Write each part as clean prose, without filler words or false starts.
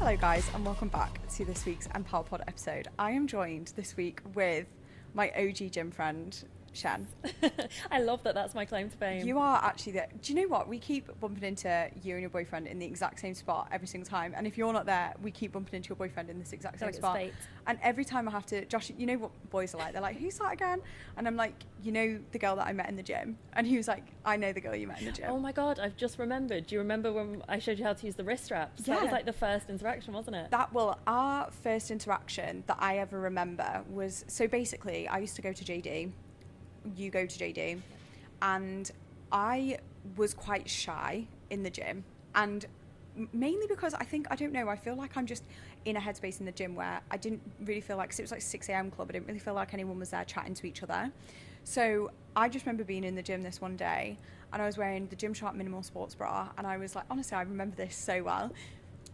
Hello guys and welcome back to this week's empowerPOD episode. I am joined this week with my OG gym friend, Shen. I love that that's my claim to fame. You are actually there. Do you know what? We keep bumping into you and your boyfriend in the exact same spot every single time. And if you're not there, we keep bumping into your boyfriend in this exact same spot. Fate. And every time I have to, Josh, you know what boys are like? They're like, who's that again? And I'm like, you know the girl that I met in the gym? And he was like, I know the girl you met in the gym. Oh my God, I've just remembered. Do you remember when I showed you how to use the wrist straps? Yeah. That was like the first interaction, wasn't it? Our first interaction that I ever remember was, so basically I used to go to JD. You go to JD, and I was quite shy in the gym, and mainly because I feel like I'm just in a headspace in the gym where I didn't really feel like, 'cause it was like 6 a.m. club, I didn't really feel like anyone was there chatting to each other. So I just remember being in the gym this one day, and I was wearing the Gymshark minimal sports bra, and I was like, honestly, I remember this so well.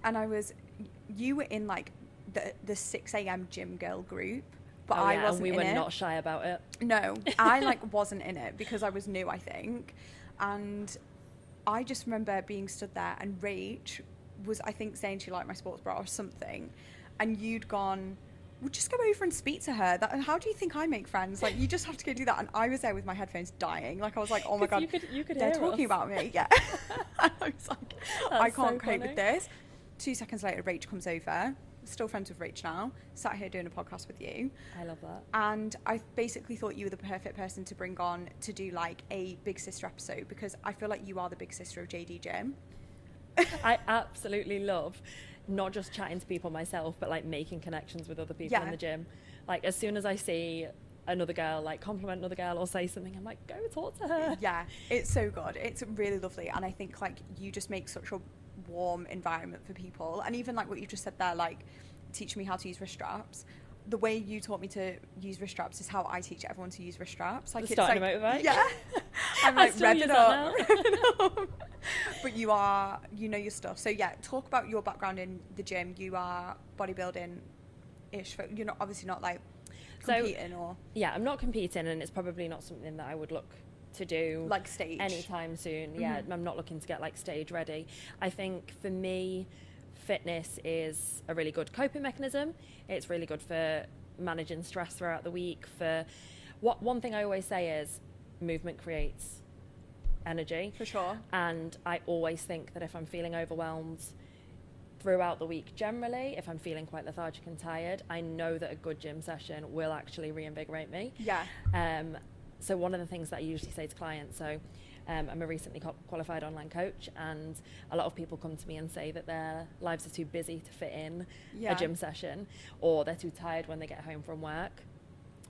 And you were in like the 6 a.m. gym girl group. But I wasn't, and we were not shy about it. No, I wasn't in it because I was new, I think. And I just remember being stood there, and Rach was, I think, saying she liked my sports bra or something. And you'd gone, well, just go over and speak to her. How do you think I make friends? Like, you just have to go do that. And I was there with my headphones dying. Like, I was like, oh my God, you could they're hear talking us. about me. Yeah. I was like, I can't cope with this. 2 seconds later, Rach comes over. Still friends with Rach now, sat here doing a podcast with you. I love that. And I basically thought you were the perfect person to bring on to do like a big sister episode, because I feel like you are the big sister of JD Gym. I absolutely love not just chatting to people myself, but like making connections with other people in the gym. Like, as soon as I see another girl like compliment another girl or say something, I'm like, go talk to her. Yeah, it's so good. It's really lovely. And I think like you just make such a warm environment for people. And even like what you just said there, like teaching me how to use wrist straps, the way you taught me to use wrist straps is how I teach everyone to use wrist straps. Like, it's starting like, to motivate. Yeah. I'm like, rev it up. Now. But you know your stuff. So yeah, talk about your background in the gym. You are bodybuilding-ish. You're not, obviously not like competing or... Yeah, I'm not competing, and it's probably not something that I would look to do like stage anytime soon. Yeah, I'm not looking to get like stage ready. I think for me, fitness is a really good coping mechanism. It's really good for managing stress throughout the week. One thing I always say is movement creates energy. For sure. And I always think that if I'm feeling overwhelmed throughout the week, generally, if I'm feeling quite lethargic and tired, I know that a good gym session will actually reinvigorate me. Yeah. So one of the things that I usually say to clients, I'm a recently qualified online coach, and a lot of people come to me and say that their lives are too busy to fit in a gym session, or they're too tired when they get home from work.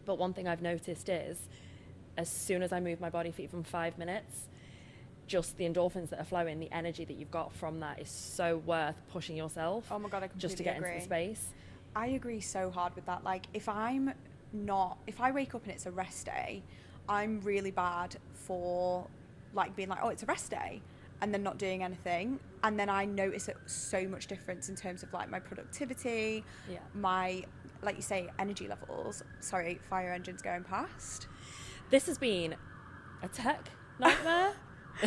But one thing I've noticed is, as soon as I move my body for even 5 minutes, just the endorphins that are flowing, the energy that you've got from that is so worth pushing yourself. Oh my God, I completely just to get agree. into the space. I agree so hard with that. Like, if I wake up and it's a rest day, I'm really bad for like being like, oh, it's a rest day, and then not doing anything. And then I notice it so much difference in terms of like my productivity, my, like you say, energy levels. Sorry, fire engines going past. This has been a tech nightmare.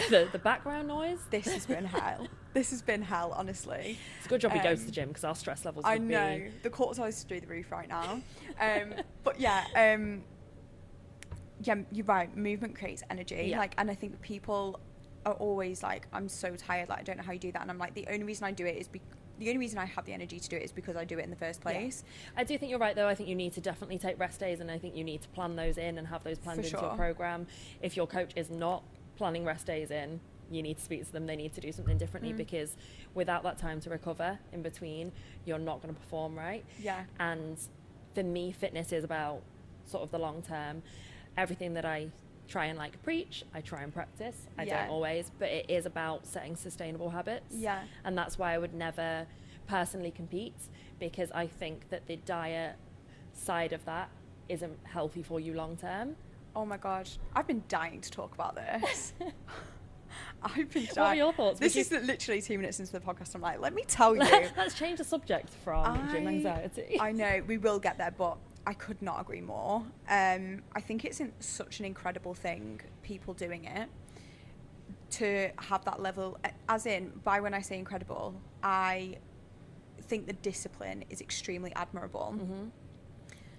the background noise. This has been hell. This has been hell, honestly. It's a good job we go to the gym, because our stress levels would be... I know. The cortisol is through the roof right now. But yeah, you're right. Movement creates energy. Yeah. Like, and I think people are always like, I'm so tired. Like, I don't know how you do that. And I'm like, the only reason I do it is the only reason I have the energy to do it is because I do it in the first place. Yeah. I do think you're right, though. I think you need to definitely take rest days, and I think you need to plan those in and have those planned into your program. If your coach is not planning rest days in, you need to speak to them. They need to do something differently, because without that time to recover in between, you're not going to perform right. Yeah. And for me, fitness is about sort of the long term. Everything that I try and like preach, I try and practice. I don't always, but it is about setting sustainable habits. Yeah. And that's why I would never personally compete, because I think that the diet side of that isn't healthy for you long term. Oh my God, I've been dying to talk about this. I've been dying. What are your thoughts? This is literally 2 minutes into the podcast. I'm like, let me tell you. Let's change the subject from gym anxiety. I know, we will get there, but I could not agree more. I think it's such an incredible thing, people doing it, to have that level, as in, by when I say incredible, I think the discipline is extremely admirable.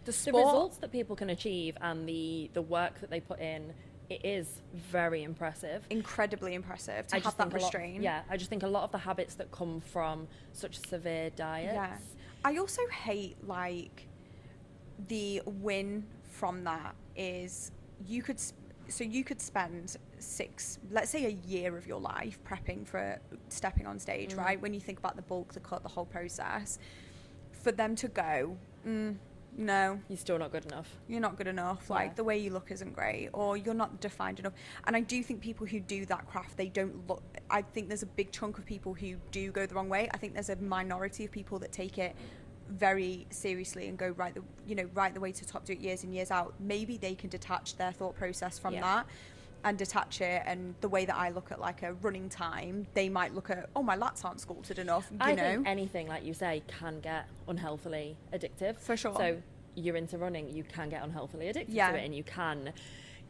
The results that people can achieve and the work that they put in, it is very impressive. Incredibly impressive to have that restraint. I just think a lot of the habits that come from such severe diets. Yeah. I also hate, like, the win from that is you could spend let's say a year of your life prepping for stepping on stage, right? When you think about the bulk, the cut, the whole process, for them to go, no, you're still not good enough. You're not good enough. Like, the way you look isn't great, or you're not defined enough. And I do think people who do that craft, they don't look. I think there's a big chunk of people who do go the wrong way. I think there's a minority of people that take it very seriously and go right the way to top, do it years and years out. Maybe they can detach their thought process from that and detach it. And the way that I look at, like, a running time, they might look at, oh, my lats aren't sculpted enough. I think anything, like you say, can get unhealthily addictive. For sure. So you're into running, you can get unhealthily addicted to it, and you can,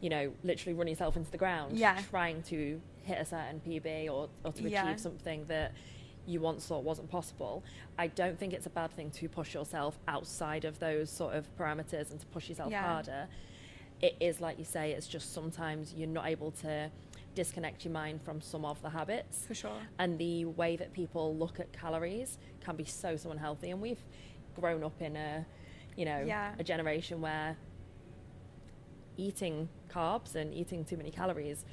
literally run yourself into the ground trying to hit a certain PB or to achieve something that you once thought wasn't possible. I don't think it's a bad thing to push yourself outside of those sort of parameters and to push yourself harder. It is, like you say, it's just sometimes you're not able to disconnect your mind from some of the habits. For sure. And the way that people look at calories can be so unhealthy. And we've grown up in a generation where eating carbs and eating too many calories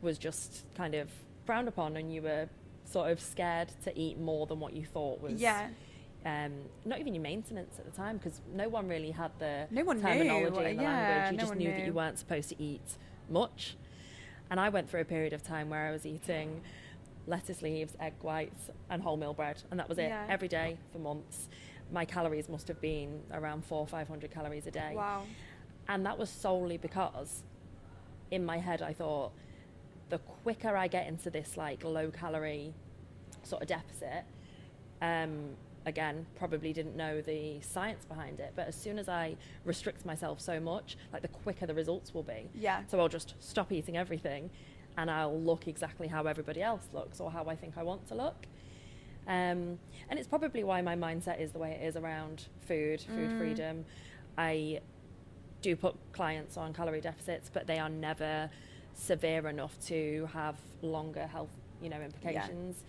was just kind of frowned upon, and you were sort of scared to eat more than what you thought was not even your maintenance at the time, because no one really had the terminology and the language. You just knew that you weren't supposed to eat much. And I went through a period of time where I was eating lettuce leaves, egg whites and wholemeal bread, and that was it every day for months. My calories must have been around 400 or 500 calories a day. Wow. And that was solely because in my head I thought, the quicker I get into this, like, low calorie sort of deficit, again, probably didn't know the science behind it, but as soon as I restrict myself so much, like, the quicker the results will be. So I'll just stop eating everything and I'll look exactly how everybody else looks, or how I think I want to look. And it's probably why my mindset is the way it is around food freedom. I do put clients on calorie deficits, but they are never severe enough to have longer health, implications.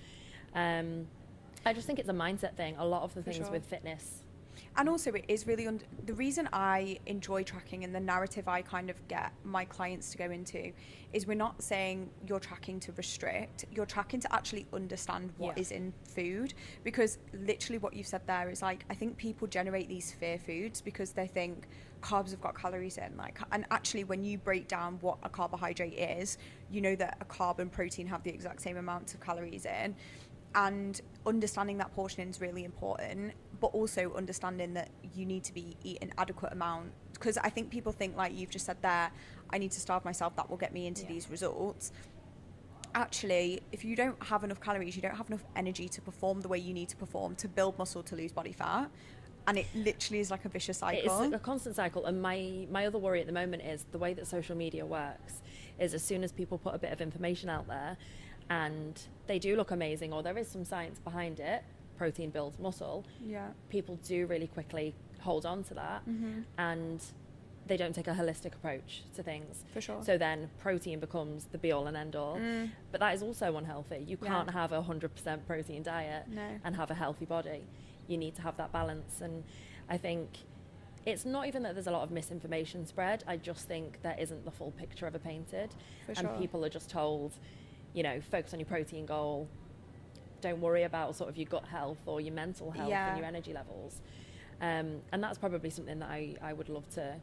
I just think it's a mindset thing. A lot of the things with fitness. And also, it is really the reason I enjoy tracking, and the narrative I kind of get my clients to go into, is we're not saying you're tracking to restrict, you're tracking to actually understand what is in food. Because literally what you've said there is, like, I think people generate these fear foods because they think carbs have got calories in, like, and actually when you break down what a carbohydrate is, you know that a carb and protein have the exact same amount of calories in. And understanding that portioning is really important, but also understanding that you need to be eating adequate amount. Because I think people think, like you've just said there, I need to starve myself, that will get me into these results. Actually, if you don't have enough calories, you don't have enough energy to perform the way you need to perform, to build muscle, to lose body fat. And it literally is like a vicious cycle. It's a constant cycle. And my other worry at the moment is the way that social media works is, as soon as people put a bit of information out there and they do look amazing, or there is some science behind it, protein builds muscle, people do really quickly hold on to that, and they don't take a holistic approach to things. For sure. So then protein becomes the be all and end all, but that is also unhealthy. You can't have a 100% protein diet and have a healthy body. You need to have that balance. And I think it's not even that there's a lot of misinformation spread, I just think there isn't the full picture ever painted. And people are just told, focus on your protein goal, don't worry about sort of your gut health or your mental health and your energy levels. And that's probably something that I would love to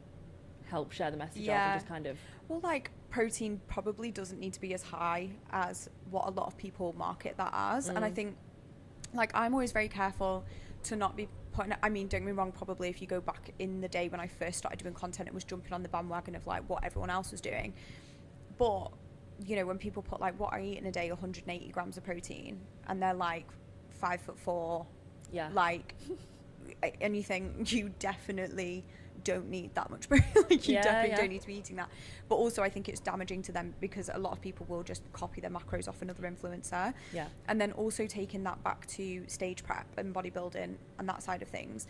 help share the message of, and just kind of... Well, like, protein probably doesn't need to be as high as what a lot of people market that as. And I think, like, I'm always very careful to not be putting... I mean, don't get me wrong, probably if you go back in the day when I first started doing content, it was jumping on the bandwagon of, like, what everyone else was doing. But... when people put, like, what I eat in a day, 180 grams of protein, and they're like 5'4", like, and you think you definitely don't need that much protein. Like, you definitely don't need to be eating that. But also I think it's damaging to them because a lot of people will just copy their macros off another influencer. Yeah. And then also taking that back to stage prep and bodybuilding and that side of things,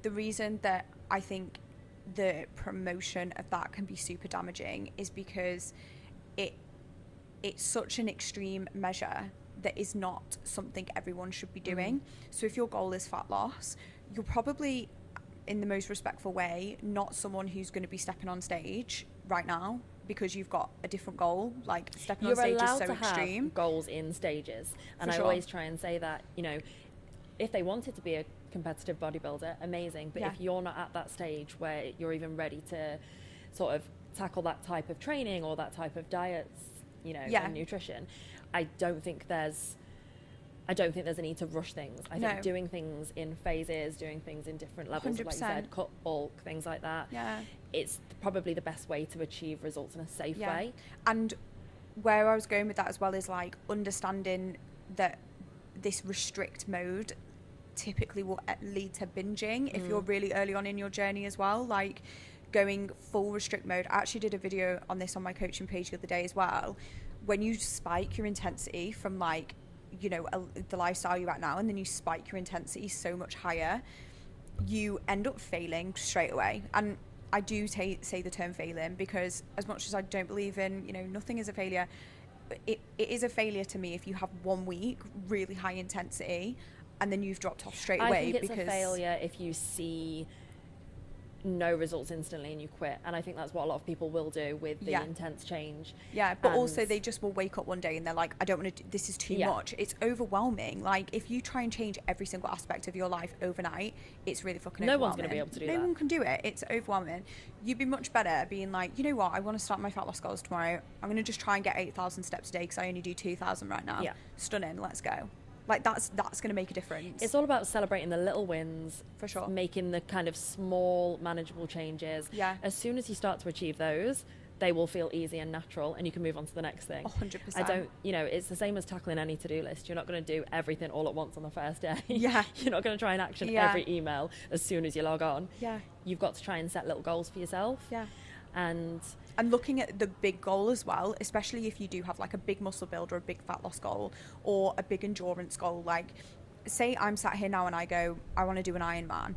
the reason that I think the promotion of that can be super damaging is because it's such an extreme measure that is not something everyone should be doing. So if your goal is fat loss, you're probably, in the most respectful way, not someone who's going to be stepping on stage right now because you've got a different goal. Like, stepping on stage is so extreme. Have goals in stages, and I always try and say that, you know, if they wanted to be a competitive bodybuilder, amazing, but if you're not at that stage where you're even ready to sort of tackle that type of training or that type of diets, you know, and nutrition, I don't think there's a need to rush things. I think doing things in phases, doing things in different levels, 100%. Like you said, cut, bulk, things like that. Yeah. It's probably the best way to achieve results in a safe way. And where I was going with that as well is like understanding that this restrict mode typically will lead to binging if you're really early on in your journey as well. Like, going full restrict mode. I actually did a video on this on my coaching page the other day as well. When you spike your intensity from, like, you know, the lifestyle you're at now, and then you spike your intensity so much higher, you end up failing straight away. And I do say the term failing because as much as I don't believe in, you know, nothing is a failure, it is a failure to me if you have 1 week really high intensity and then you've dropped off straight away. I think it's a failure if you see no results instantly and you quit, and I think that's what a lot of people will do with the intense change. But also they just will wake up one day and they're like, I don't want to do this, is too much. It's overwhelming. Like, if you try and change every single aspect of your life overnight, it's really fucking overwhelming. No one's going to be able to do that. No one can do it. It's overwhelming. You'd be much better being like, you know what, I want to start my fat loss goals tomorrow. I'm going to just try and get 8,000 steps a day because I only do 2,000 right now. Stunning, let's go. Like, that's going to make a difference. It's all about celebrating the little wins. For sure. Making the kind of small, manageable changes. Yeah. As soon as you start to achieve those, they will feel easy and natural, and you can move on to the next thing. 100%. You know, it's the same as tackling any to-do list. You're not going to do everything all at once on the first day. Yeah. You're not going to try and action every email as soon as you log on. Yeah. You've got to try and set little goals for yourself. Yeah. And looking at the big goal as well, especially if you do have like a big muscle build or a big fat loss goal or a big endurance goal. Like, say I'm sat here now and I go, I want to do an Ironman.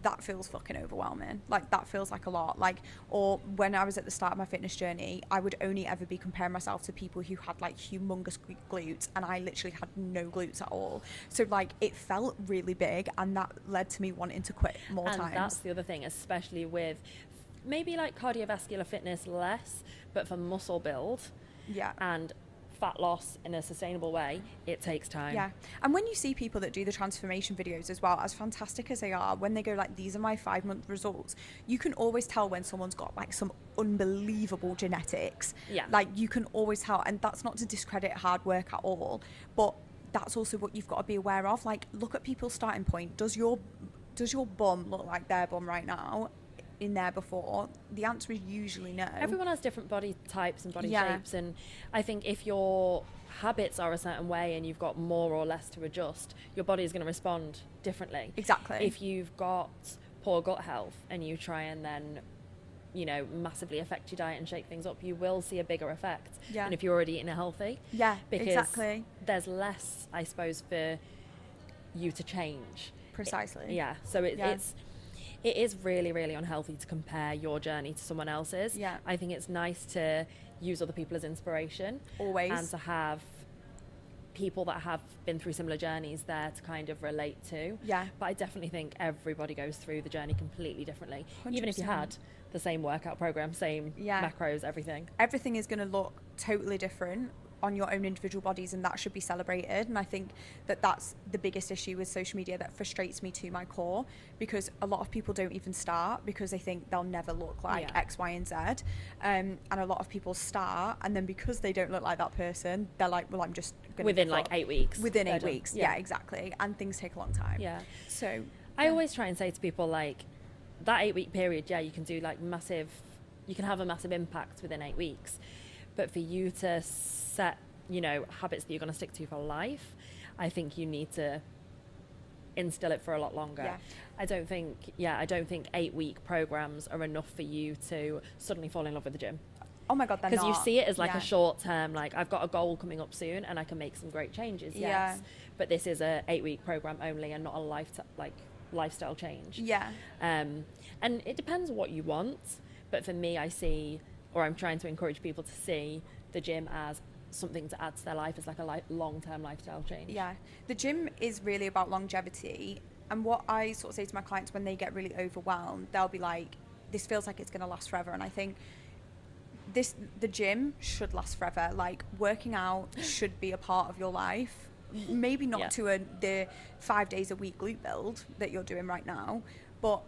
That feels fucking overwhelming. Like, that feels like a lot. Like, or when I was at the start of my fitness journey, I would only ever be comparing myself to people who had like humongous glutes, and I literally had no glutes at all. So like, it felt really big, and that led to me wanting to quit more times. And that's the other thing, especially with maybe like cardiovascular fitness less, but for muscle build and fat loss in a sustainable way, it takes time. Yeah. And when you see people that do the transformation videos as well, as fantastic as they are, when they go like, these are my 5-month results, you can always tell when someone's got like some unbelievable genetics. Like, you can always tell, and that's not to discredit hard work at all, but that's also what you've got to be aware of. Like, look at people's starting point. Does your bum look like their bum right now in there before? The answer is usually no. Everyone has different body types and body shapes, and I think if your habits are a certain way and you've got more or less to adjust, your body is going to respond differently. Exactly. If you've got poor gut health and you try and then, you know, massively affect your diet and shake things up, you will see a bigger effect than if you're already eating healthy. Because there's less, I suppose, for you to change. Precisely. So it is really, really unhealthy to compare your journey to someone else's. I think it's nice to use other people as inspiration. Always. And to have people that have been through similar journeys there to kind of relate to. But I definitely think everybody goes through the journey completely differently. 100%. Even if you had the same workout program, same macros, everything. Everything is going to look totally different on your own individual bodies, and that should be celebrated. And I think that that's the biggest issue with social media that frustrates me to my core, because a lot of people don't even start because they think they'll never look like X, Y, and Z. And a lot of people start, and then because they don't look like that person, they're like, well, I'm just gonna within like 8 weeks. Within 8 weeks, exactly. And things take a long time. So I always try and say to people, like, that 8-week period, you can do like you can have a massive impact within 8 weeks, but for you to set, you know, habits that you're going to stick to for life, I think you need to instill it for a lot longer. Yeah. I don't think 8-week programs are enough for you to suddenly fall in love with the gym. Oh my God, they're not. Because you see it as like a short term, like I've got a goal coming up soon and I can make some great changes. Yes. But this is a 8-week program only and not a lifestyle change. Yeah. And it depends what you want. But for me, I'm trying to encourage people to see the gym as something to add to their life, as like a long-term lifestyle change. Yeah. The gym is really about longevity. And what I sort of say to my clients when they get really overwhelmed, they'll be like, this feels like it's going to last forever. And I think the gym should last forever. Like, working out should be a part of your life. Maybe not to the 5 days a week glute build that you're doing right now, but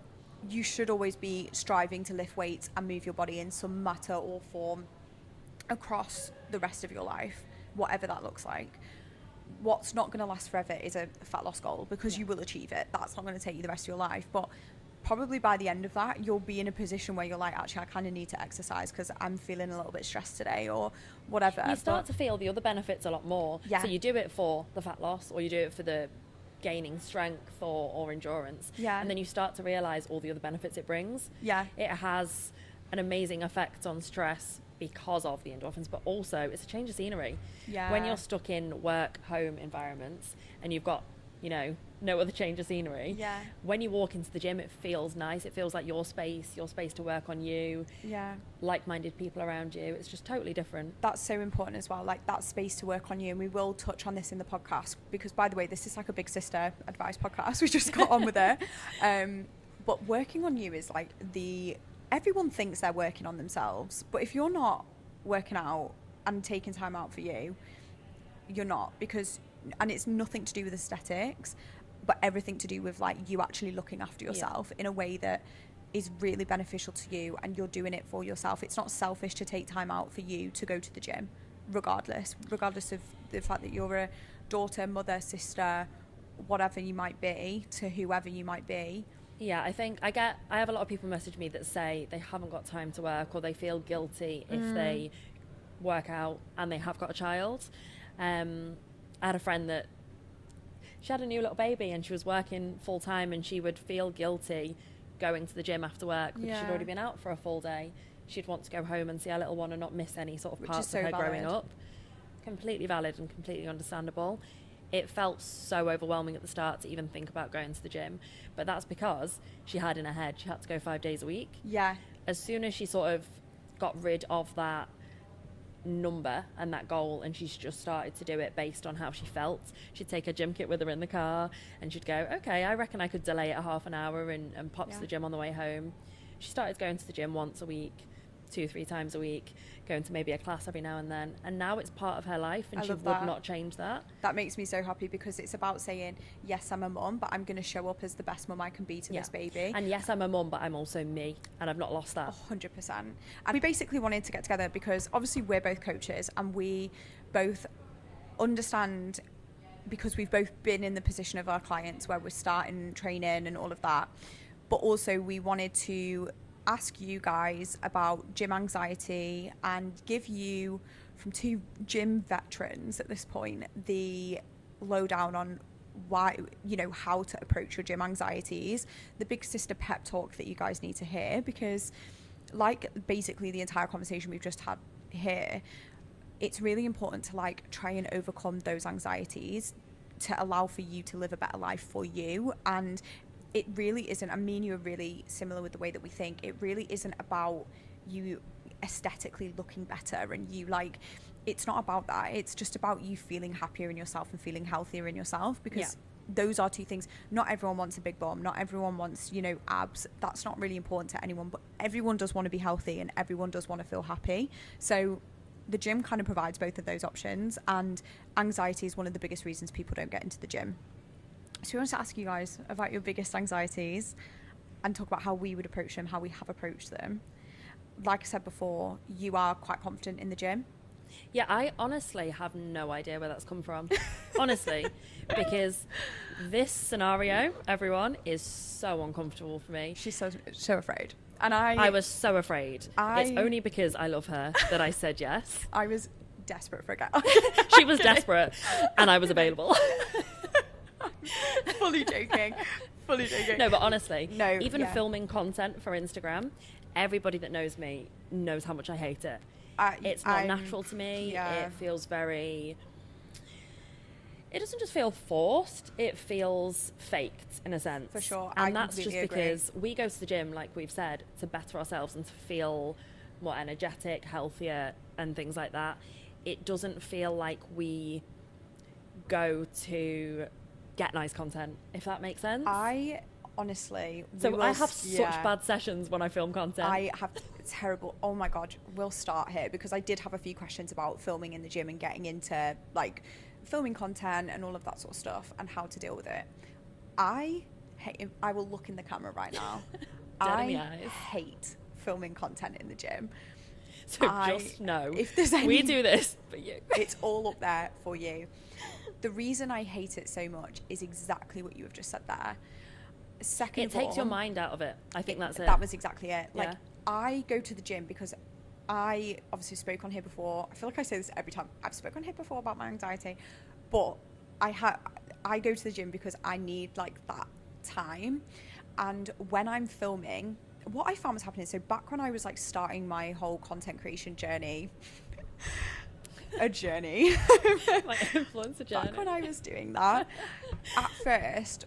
you should always be striving to lift weights and move your body in some matter or form across the rest of your life, whatever that looks like. What's not going to last forever is a fat loss goal, because you will achieve it. That's not going to take you the rest of your life, but probably by the end of that, you'll be in a position where you're like, actually, I kind of need to exercise because I'm feeling a little bit stressed today or whatever. You start to feel the other benefits a lot more. Yeah. So you do it for the fat loss, or you do it for the gaining strength or endurance. Yeah. And then you start to realize all the other benefits it brings. Yeah. It has an amazing effect on stress because of the endorphins, but also it's a change of scenery. Yeah. When you're stuck in work, home environments and you've got, no other change of scenery. Yeah. When you walk into the gym, it feels nice. It feels like your space to work on you. Yeah. Like-minded people around you. It's just totally different. That's so important as well, like that space to work on you. And we will touch on this in the podcast because, by the way, this is like a big sister advice podcast. We just got on with it. But working on you is like everyone thinks they're working on themselves. But if you're not working out and taking time out for you, you're not, and it's nothing to do with aesthetics, but everything to do with like you actually looking after yourself in a way that is really beneficial to you, and you're doing it for yourself. It's not selfish to take time out for you to go to the gym, regardless of the fact that you're a daughter, mother, sister, whatever you might be, to whoever you might be. Yeah, I have a lot of people message me that say they haven't got time to work, or they feel guilty if they work out and they have got a child. I had a friend that she had a new little baby and she was working full time, and she would feel guilty going to the gym after work because she'd already been out for a full day. She'd want to go home and see her little one and not miss any sort of parts of her growing up. Completely valid and completely understandable. It felt so overwhelming at the start to even think about going to the gym, but that's because she had in her head she had to go 5 days a week. Yeah. As soon as she sort of got rid of that number and that goal, and she's just started to do it based on how she felt, she'd take her gym kit with her in the car and she'd go, okay, I reckon I could delay it a half an hour and pop to the gym on the way home. She started going to the gym once a week, 2-3 times a week, going to maybe a class every now and then, and now it's part of her life, and she would not change that. That makes me so happy, because it's about saying, yes, I'm a mum, but I'm going to show up as the best mum I can be to this baby. And yes, I'm a mum, but I'm also me, and I've not lost that. 100%. And we basically wanted to get together because obviously we're both coaches, and we both understand, because we've both been in the position of our clients where we're starting training and all of that, but also we wanted to ask you guys about gym anxiety and give you, from 2 gym veterans at this point, the lowdown on why, how to approach your gym anxieties, the big sister pep talk that you guys need to hear, because like basically the entire conversation we've just had here, it's really important to like try and overcome those anxieties to allow for you to live a better life for you. And it really isn't, I mean, you're really similar with the way that we think. It really isn't about you aesthetically looking better and you like, it's not about that. It's just about you feeling happier in yourself and feeling healthier in yourself, because those are 2 things. Not everyone wants a big bum. Not everyone wants, abs. That's not really important to anyone, but everyone does want to be healthy and everyone does want to feel happy. So the gym kind of provides both of those options, and anxiety is one of the biggest reasons people don't get into the gym. So we want to ask you guys about your biggest anxieties and talk about how we would approach them, how we have approached them. Like I said before, you are quite confident in the gym. Yeah, I honestly have no idea where that's come from. Honestly, because this scenario, everyone, is so uncomfortable for me. She's so afraid. And I was so afraid. It's only because I love her that I said yes. I was desperate for a get. She was desperate and I was available. Fully joking. Fully joking. No, but honestly, No, even filming content for Instagram, everybody that knows me knows how much I hate it. It's not natural to me. It feels very... It doesn't just feel forced, it feels faked in a sense. For sure. And that's just because we go to the gym, like we've said, to better ourselves and to feel more energetic, healthier and things like that. It doesn't feel like we go to get nice content, if that makes sense. I honestly... I have such bad sessions when I film content. I have terrible... Oh my God, we'll start here because I did have a few questions about filming in the gym and getting into like filming content and all of that sort of stuff and how to deal with it. I will look in the camera right now. I hate filming content in the gym. So just know, if there's any, we do this for you. It's all up there for you. The reason I hate it so much is exactly what you have just said there. Second, it takes your mind out of it. I think that's it. That was exactly it. Like, I go to the gym because I obviously spoke on here before. I feel like I say this every time. I've spoken on here before about my anxiety, but I go to the gym because I need like that time. And when I'm filming, what I found was happening, so back when I was like starting my whole content creation journey, my influencer journey. Back when I was doing that, at first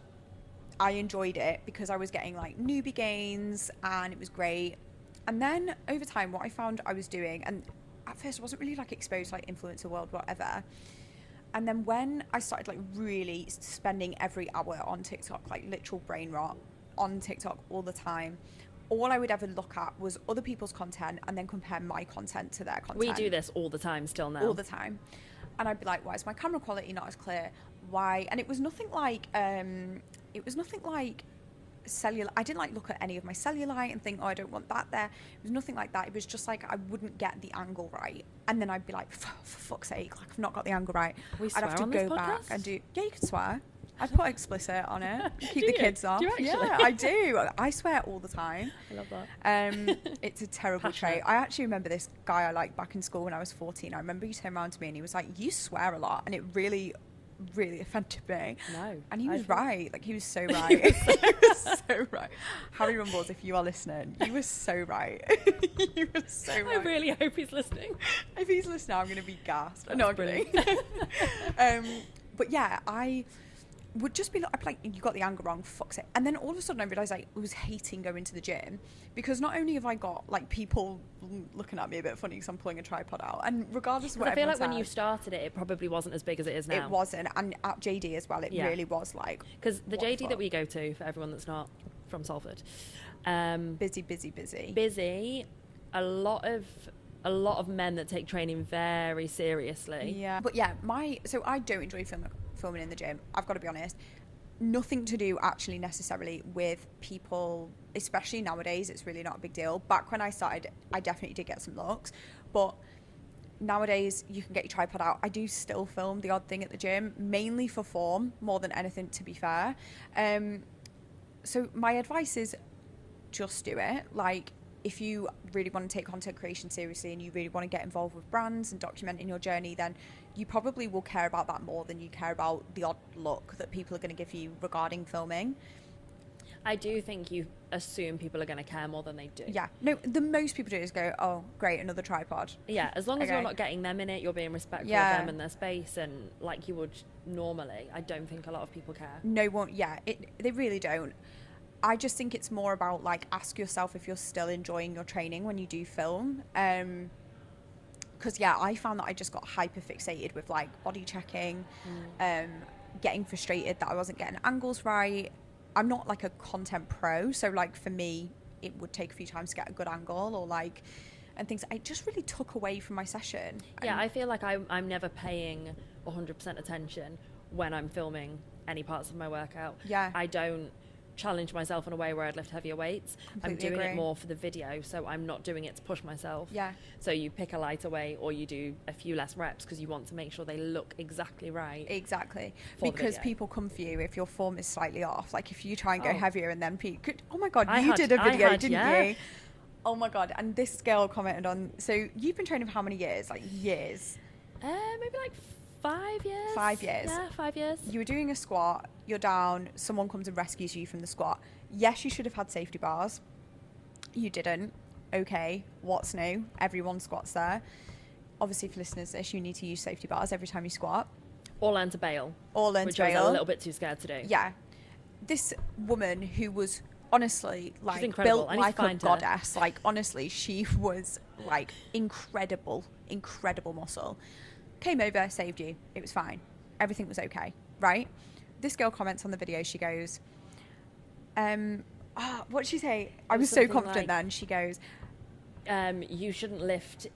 I enjoyed it because I was getting like newbie gains and it was great. And then over time, what I found I was doing, and at first I wasn't really like exposed to like influencer world, whatever. And then when I started like really spending every hour on TikTok, like literal brain rot on TikTok all the time, all I would ever look at was other people's content and then compare my content to their content. We do this all the time still now. All the time. And I'd be like, why is my camera quality not as clear? Why? And it was nothing like cellulite. I didn't like look at any of my cellulite and think, oh, I don't want that there. It was nothing like that. It was just like I wouldn't get the angle right. And then I'd be like, for fuck's sake, like I've not got the angle right. I'd have to go back and do... Yeah, you can swear. I put explicit on it. Keep the kids off. Do you actually? Yeah, I do. I swear all the time. I love that. It's a terrible trait. I actually remember this guy I liked back in school when I was 14. I remember he turned around to me and he was like, you swear a lot. And it really offended me. No. And he was right. Like, he was so right. He was so right. Harry Rumbles, if you are listening, you were so right. You were so right. I really hope he's listening. If he's listening, I'm going to be gassed. No, I'm kidding. But yeah, I would just be like, you got the angle wrong, fuck's it. And then all of a sudden I realised I was hating going to the gym because not only have I got like people looking at me a bit funny because I'm pulling a tripod out, and regardless of what I feel like said, when you started it probably wasn't as big as it is now. It wasn't, and at JD as well, it really was like, because the JD that we go to, for everyone that's not from Salford, busy, a lot of men that take training very seriously. Yeah, but yeah, so I don't enjoy filming in the gym. I've got to be honest. Nothing to do actually necessarily with people, especially nowadays. It's really not a big deal. Back when I started, I definitely did get some looks, but nowadays you can get your tripod out. I do still film the odd thing at the gym, mainly for form more than anything, to be fair. So my advice is just do it. Like, if you really want to take content creation seriously and you really want to get involved with brands and documenting your journey, then you probably will care about that more than you care about the odd look that people are going to give you regarding filming. I do think you assume people are going to care more than they do. Yeah. No, the most people do is go, oh, great, another tripod. Yeah, as long as you're not getting them in it, you're being respectful of them and their space, and like you would normally, I don't think a lot of people care. No one, they really don't. I just think it's more about, like, ask yourself if you're still enjoying your training when you do film. Because, I found that I just got hyper fixated with, like, body checking, getting frustrated that I wasn't getting angles right. I'm not, like, a content pro. So, like, for me, it would take a few times to get a good angle or, like, and things. It just really took away from my session. Yeah, I feel like I'm never paying 100% attention when I'm filming any parts of my workout. Yeah. I don't challenge myself in a way where I'd lift heavier weights. Completely I'm doing agree. it more for the video, so I'm not doing it to push myself. Yeah. So you pick a lighter weight or you do a few less reps because you want to make sure they look exactly right. Exactly. Because people come for you if your form is slightly off. Like, if you try and go heavier and then oh my God, you did a video, didn't you? Oh my God. And this girl commented on, so you've been training for how many years? Like, years? Maybe like 5 years. 5 years. Yeah, 5 years. You were doing a squat, you're down, someone comes and rescues you from the squat. Yes, you should have had safety bars. You didn't. Okay, what's new? Everyone squats there. Obviously, for listeners, this, you need to use safety bars every time you squat. Or learn to bail. Which I was a little bit too scared to do. Yeah. This woman who was honestly like built like a goddess. Like, honestly, she was like incredible muscle. Came over, saved you. It was fine. Everything was okay, right? This girl comments on the video. She goes, what did she say? I was so confident then. She goes, you shouldn't lift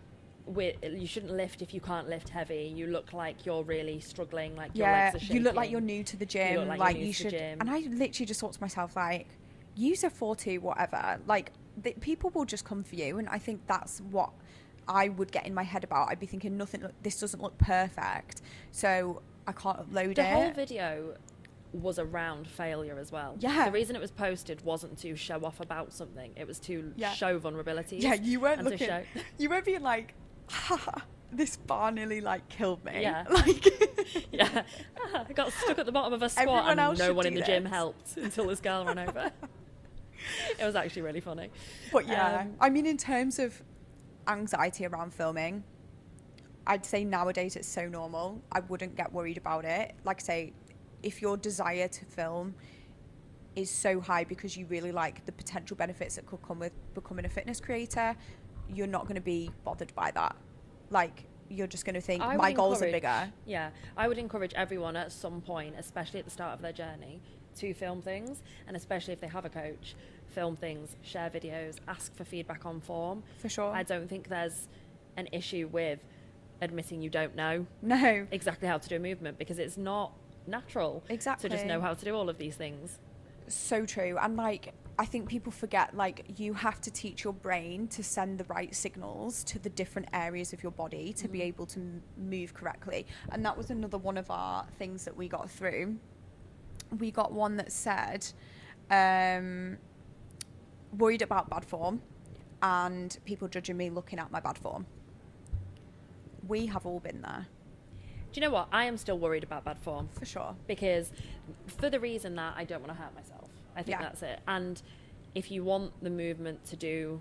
if you can't lift heavy. You look like you're really struggling, like your legs are shaking. You look like you're new to the gym. You look like you're new to the gym. And I literally just thought to myself, like, use a 4-2, whatever. Like, people will just come for you. And I think that's what I would get in my head about. I'd be thinking, this doesn't look perfect, so I can't upload it. The whole video was around failure as well. Yeah. The reason it was posted wasn't to show off about something. It was to show vulnerabilities. Yeah, you weren't looking. You weren't being like, this bar nearly like killed me. Yeah. Like, yeah. I got stuck at the bottom of a squat and no one in the gym helped until this girl ran over. It was actually really funny. But yeah, I mean, in terms of anxiety around filming, I'd say nowadays it's so normal. I wouldn't get worried about it. Like I say, if your desire to film is so high because you really like the potential benefits that could come with becoming a fitness creator, you're not going to be bothered by that. Like, you're just going to think, my goals are bigger. Yeah, I would encourage everyone at some point, especially at the start of their journey, to film things, and especially if they have a coach, film things, share videos, ask for feedback on form. For sure. I don't think there's an issue with admitting you don't know exactly how to do a movement, because it's not natural to just know how to do all of these things. So true. And like, I think people forget, like, you have to teach your brain to send the right signals to the different areas of your body to be able to move correctly. And that was another one of our things that we got through. We got one that said, worried about bad form and people judging me looking at my bad form. We have all been there. Do you know what? I am still worried about bad form. For sure. Because for the reason that I don't want to hurt myself. I think that's it. And if you want the movement to do,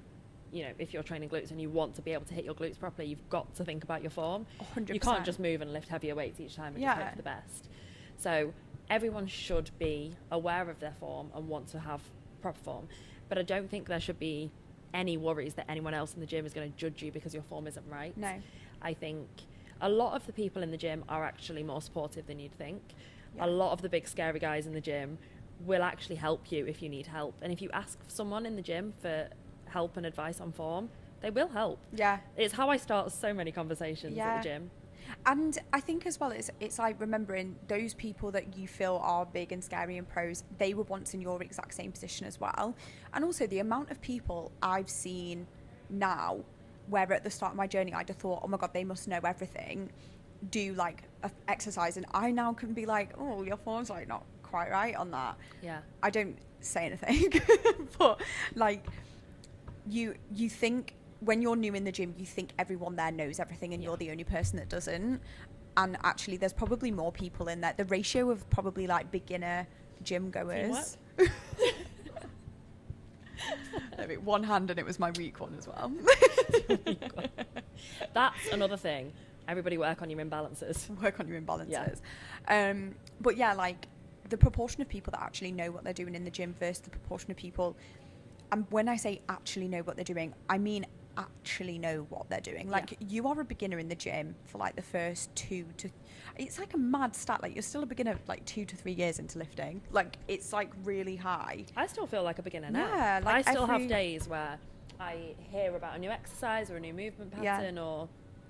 you know, if you're training glutes and you want to be able to hit your glutes properly, you've got to think about your form. 100%. You can't just move and lift heavier weights each time and just hope for the best. So everyone should be aware of their form and want to have proper form. But I don't think there should be any worries that anyone else in the gym is going to judge you because your form isn't right. No. I think a lot of the people in the gym are actually more supportive than you'd think. A lot of the big scary guys in the gym will actually help you if you need help. And if you ask someone in the gym for help and advice on form, they will help. Yeah. It's how I start so many conversations at the gym. And I think as well, it's like remembering those people that you feel are big and scary and pros, they were once in your exact same position as well. And also the amount of people I've seen now where at the start of my journey I'd have thought, oh my God, they must know everything, do like exercise, and I now can be like, oh, your form's like not quite right on that. Yeah. I don't say anything, but like you think when you're new in the gym, you think everyone there knows everything and you're the only person that doesn't. And actually there's probably more people in there. The ratio of probably like beginner gym goers. One hand, and it was my weak one as well. That's another thing. Everybody work on your imbalances. Work on your imbalances. Yeah. But yeah, like the proportion of people that actually know what they're doing in the gym versus the proportion of people, and when I say actually know what they're doing, I mean actually know what they're doing. Like you are a beginner in the gym for like the first it's like a mad stat, like you're still a beginner like 2 to 3 years into lifting. Like it's like really high. I still feel like a beginner now. Yeah, like I still have days where I hear about a new exercise or a new movement pattern or...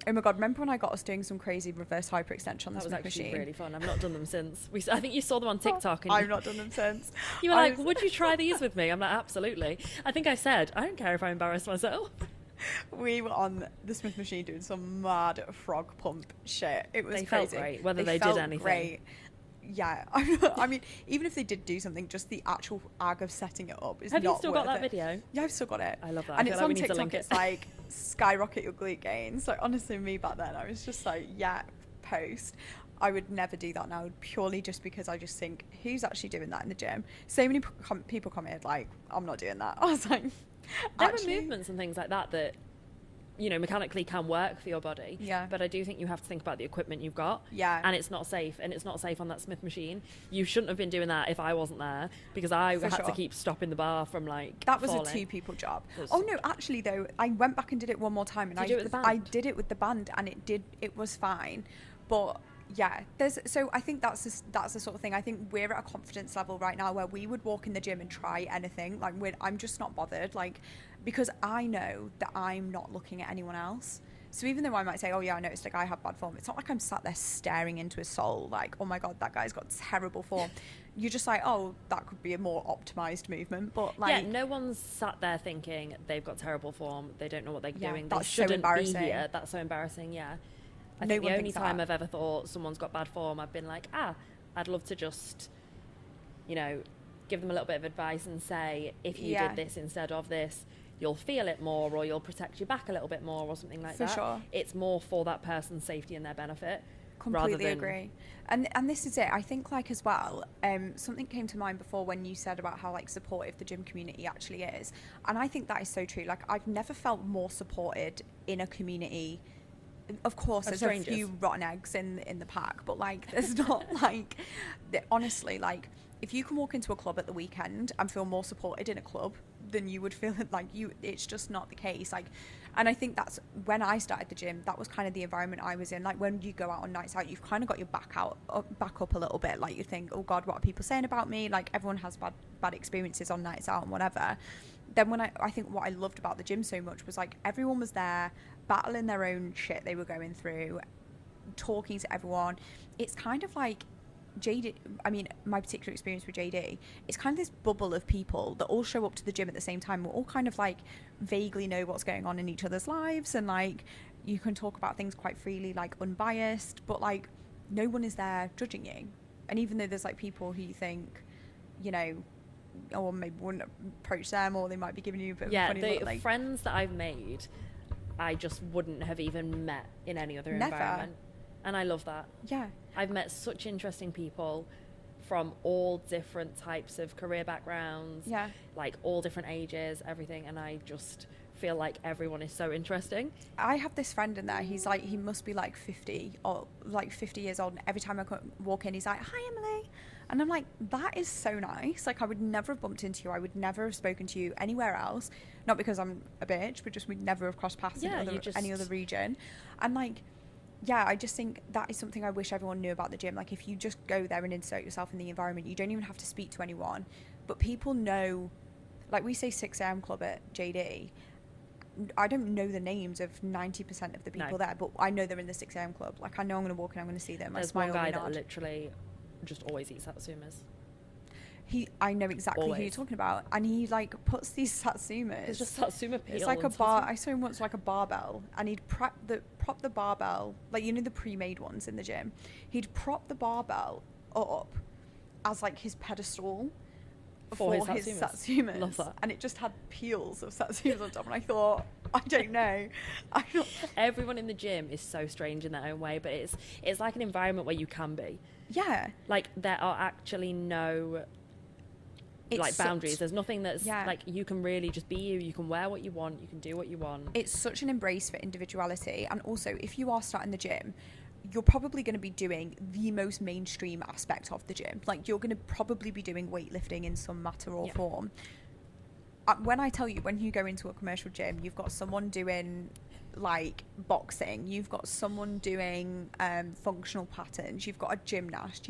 Oh my God, remember when I got us doing some crazy reverse hyperextension on the Smith machine? That was actually really fun. I've not done them since. I think you saw them on TikTok. And I've not done them since. You were like, would you try these with me? I'm like, absolutely. I think I said, I don't care if I embarrass myself. We were on the Smith machine doing some mad frog pump shit. It was crazy. Felt great, whether they did anything. Great. Yeah, I mean, even if they did do something, just the actual ag of setting it up is not worth it. Have you still got that video? Yeah, I've still got it. I love that. And it's on TikTok. It's like skyrocket your glute gains. Like honestly, me back then, I was just like, yeah, post. I would never do that now, purely just because I just think, who's actually doing that in the gym? So many people commented like, I'm not doing that. I was like, there are movements and things like that that, you know, mechanically can work for your body. Yeah. But I do think you have to think about the equipment you've got. Yeah. And it's not safe. And it's not safe on that Smith machine. You shouldn't have been doing that if I wasn't there, because I had to keep stopping the bar from like that was falling. A 2-people job. Oh no, actually though, I went back and did it one more time, and I did it with the band, and it was fine. But yeah, so I think that's the sort of thing. I think we're at a confidence level right now where we would walk in the gym and try anything. Like I'm just not bothered, like, because I know that I'm not looking at anyone else. So even though I might say, oh yeah, I noticed a guy had bad form, it's not like I'm sat there staring into his soul like, oh my god, that guy's got terrible form. You're just like, oh, that could be a more optimized movement. But like, yeah, no one's sat there thinking they've got terrible form, they don't know what they're doing, that's they shouldn't so embarrassing. be here. That's so embarrassing. Yeah, I think the only time I've ever thought someone's got bad form, I've been like, I'd love to just, you know, give them a little bit of advice and say, if you did this instead of this, you'll feel it more, or you'll protect your back a little bit more, or something like that. For sure. It's more for that person's safety and their benefit. Completely agree. And this is it. I think, like, as well, something came to mind before when you said about how like supportive the gym community actually is, and I think that is so true. Like, I've never felt more supported in a community. Of course, there's a few rotten eggs in the pack, but like, there's not like, honestly, like, if you can walk into a club at the weekend and feel more supported in a club than you would feel like it's just not the case. Like, and I think that's when I started the gym, that was kind of the environment I was in. Like, when you go out on nights out, you've kind of got your back up a little bit. Like, you think, oh God, what are people saying about me? Like, everyone has bad experiences on nights out and whatever. Then when I think what I loved about the gym so much was like, everyone was there battling their own shit they were going through, talking to everyone. It's kind of like JD, I mean, my particular experience with JD, it's kind of this bubble of people that all show up to the gym at the same time. We're all kind of like vaguely know what's going on in each other's lives, and like you can talk about things quite freely, like unbiased, but like no one is there judging you. And even though there's like people who you think, you know, or maybe wouldn't approach them, or they might be giving you a bit of a funny look, like, friends that I've made, I just wouldn't have even met in any other environment. And I love that. Yeah. I've met such interesting people from all different types of career backgrounds. Yeah. Like all different ages, everything. And I just feel like everyone is so interesting. I have this friend in there. He's like, he must be like 50 or like 50 years old. And every time I walk in, he's like, hi, Emily. And I'm like, that is so nice. Like, I would never have bumped into you. I would never have spoken to you anywhere else. Not because I'm a bitch, but just we'd never have crossed paths in any other region. And like, yeah, I just think that is something I wish everyone knew about the gym. Like, if you just go there and insert yourself in the environment, you don't even have to speak to anyone. But people know, like we say 6 a.m. club at JD. I don't know the names of 90% of the people there, but I know they're in the 6 a.m. club. Like, I know I'm going to walk in, I'm going to see them. There's one guy that literally just always eats satsumas. I know exactly who you're talking about, and he like puts these satsumas. It's just satsuma peel. It's like a bar. I saw him once like a barbell, and he'd prop the barbell, like, you know, the pre-made ones in the gym. He'd prop the barbell up as like his pedestal for his satsumas. Love that. And it just had peels of satsumas on top, and I thought, I don't know. Everyone in the gym is so strange in their own way, but it's like an environment where you can be. Yeah. Like, there are actually no like boundaries. There's nothing that's like, you can really just be you can wear what you want, you can do what you want. It's such an embrace for individuality. And also, if you are starting the gym, you're probably going to be doing the most mainstream aspect of the gym. Like, you're going to probably be doing weightlifting in some matter or form. When I tell you, when you go into a commercial gym, you've got someone doing like boxing, you've got someone doing functional patterns, you've got a gymnast,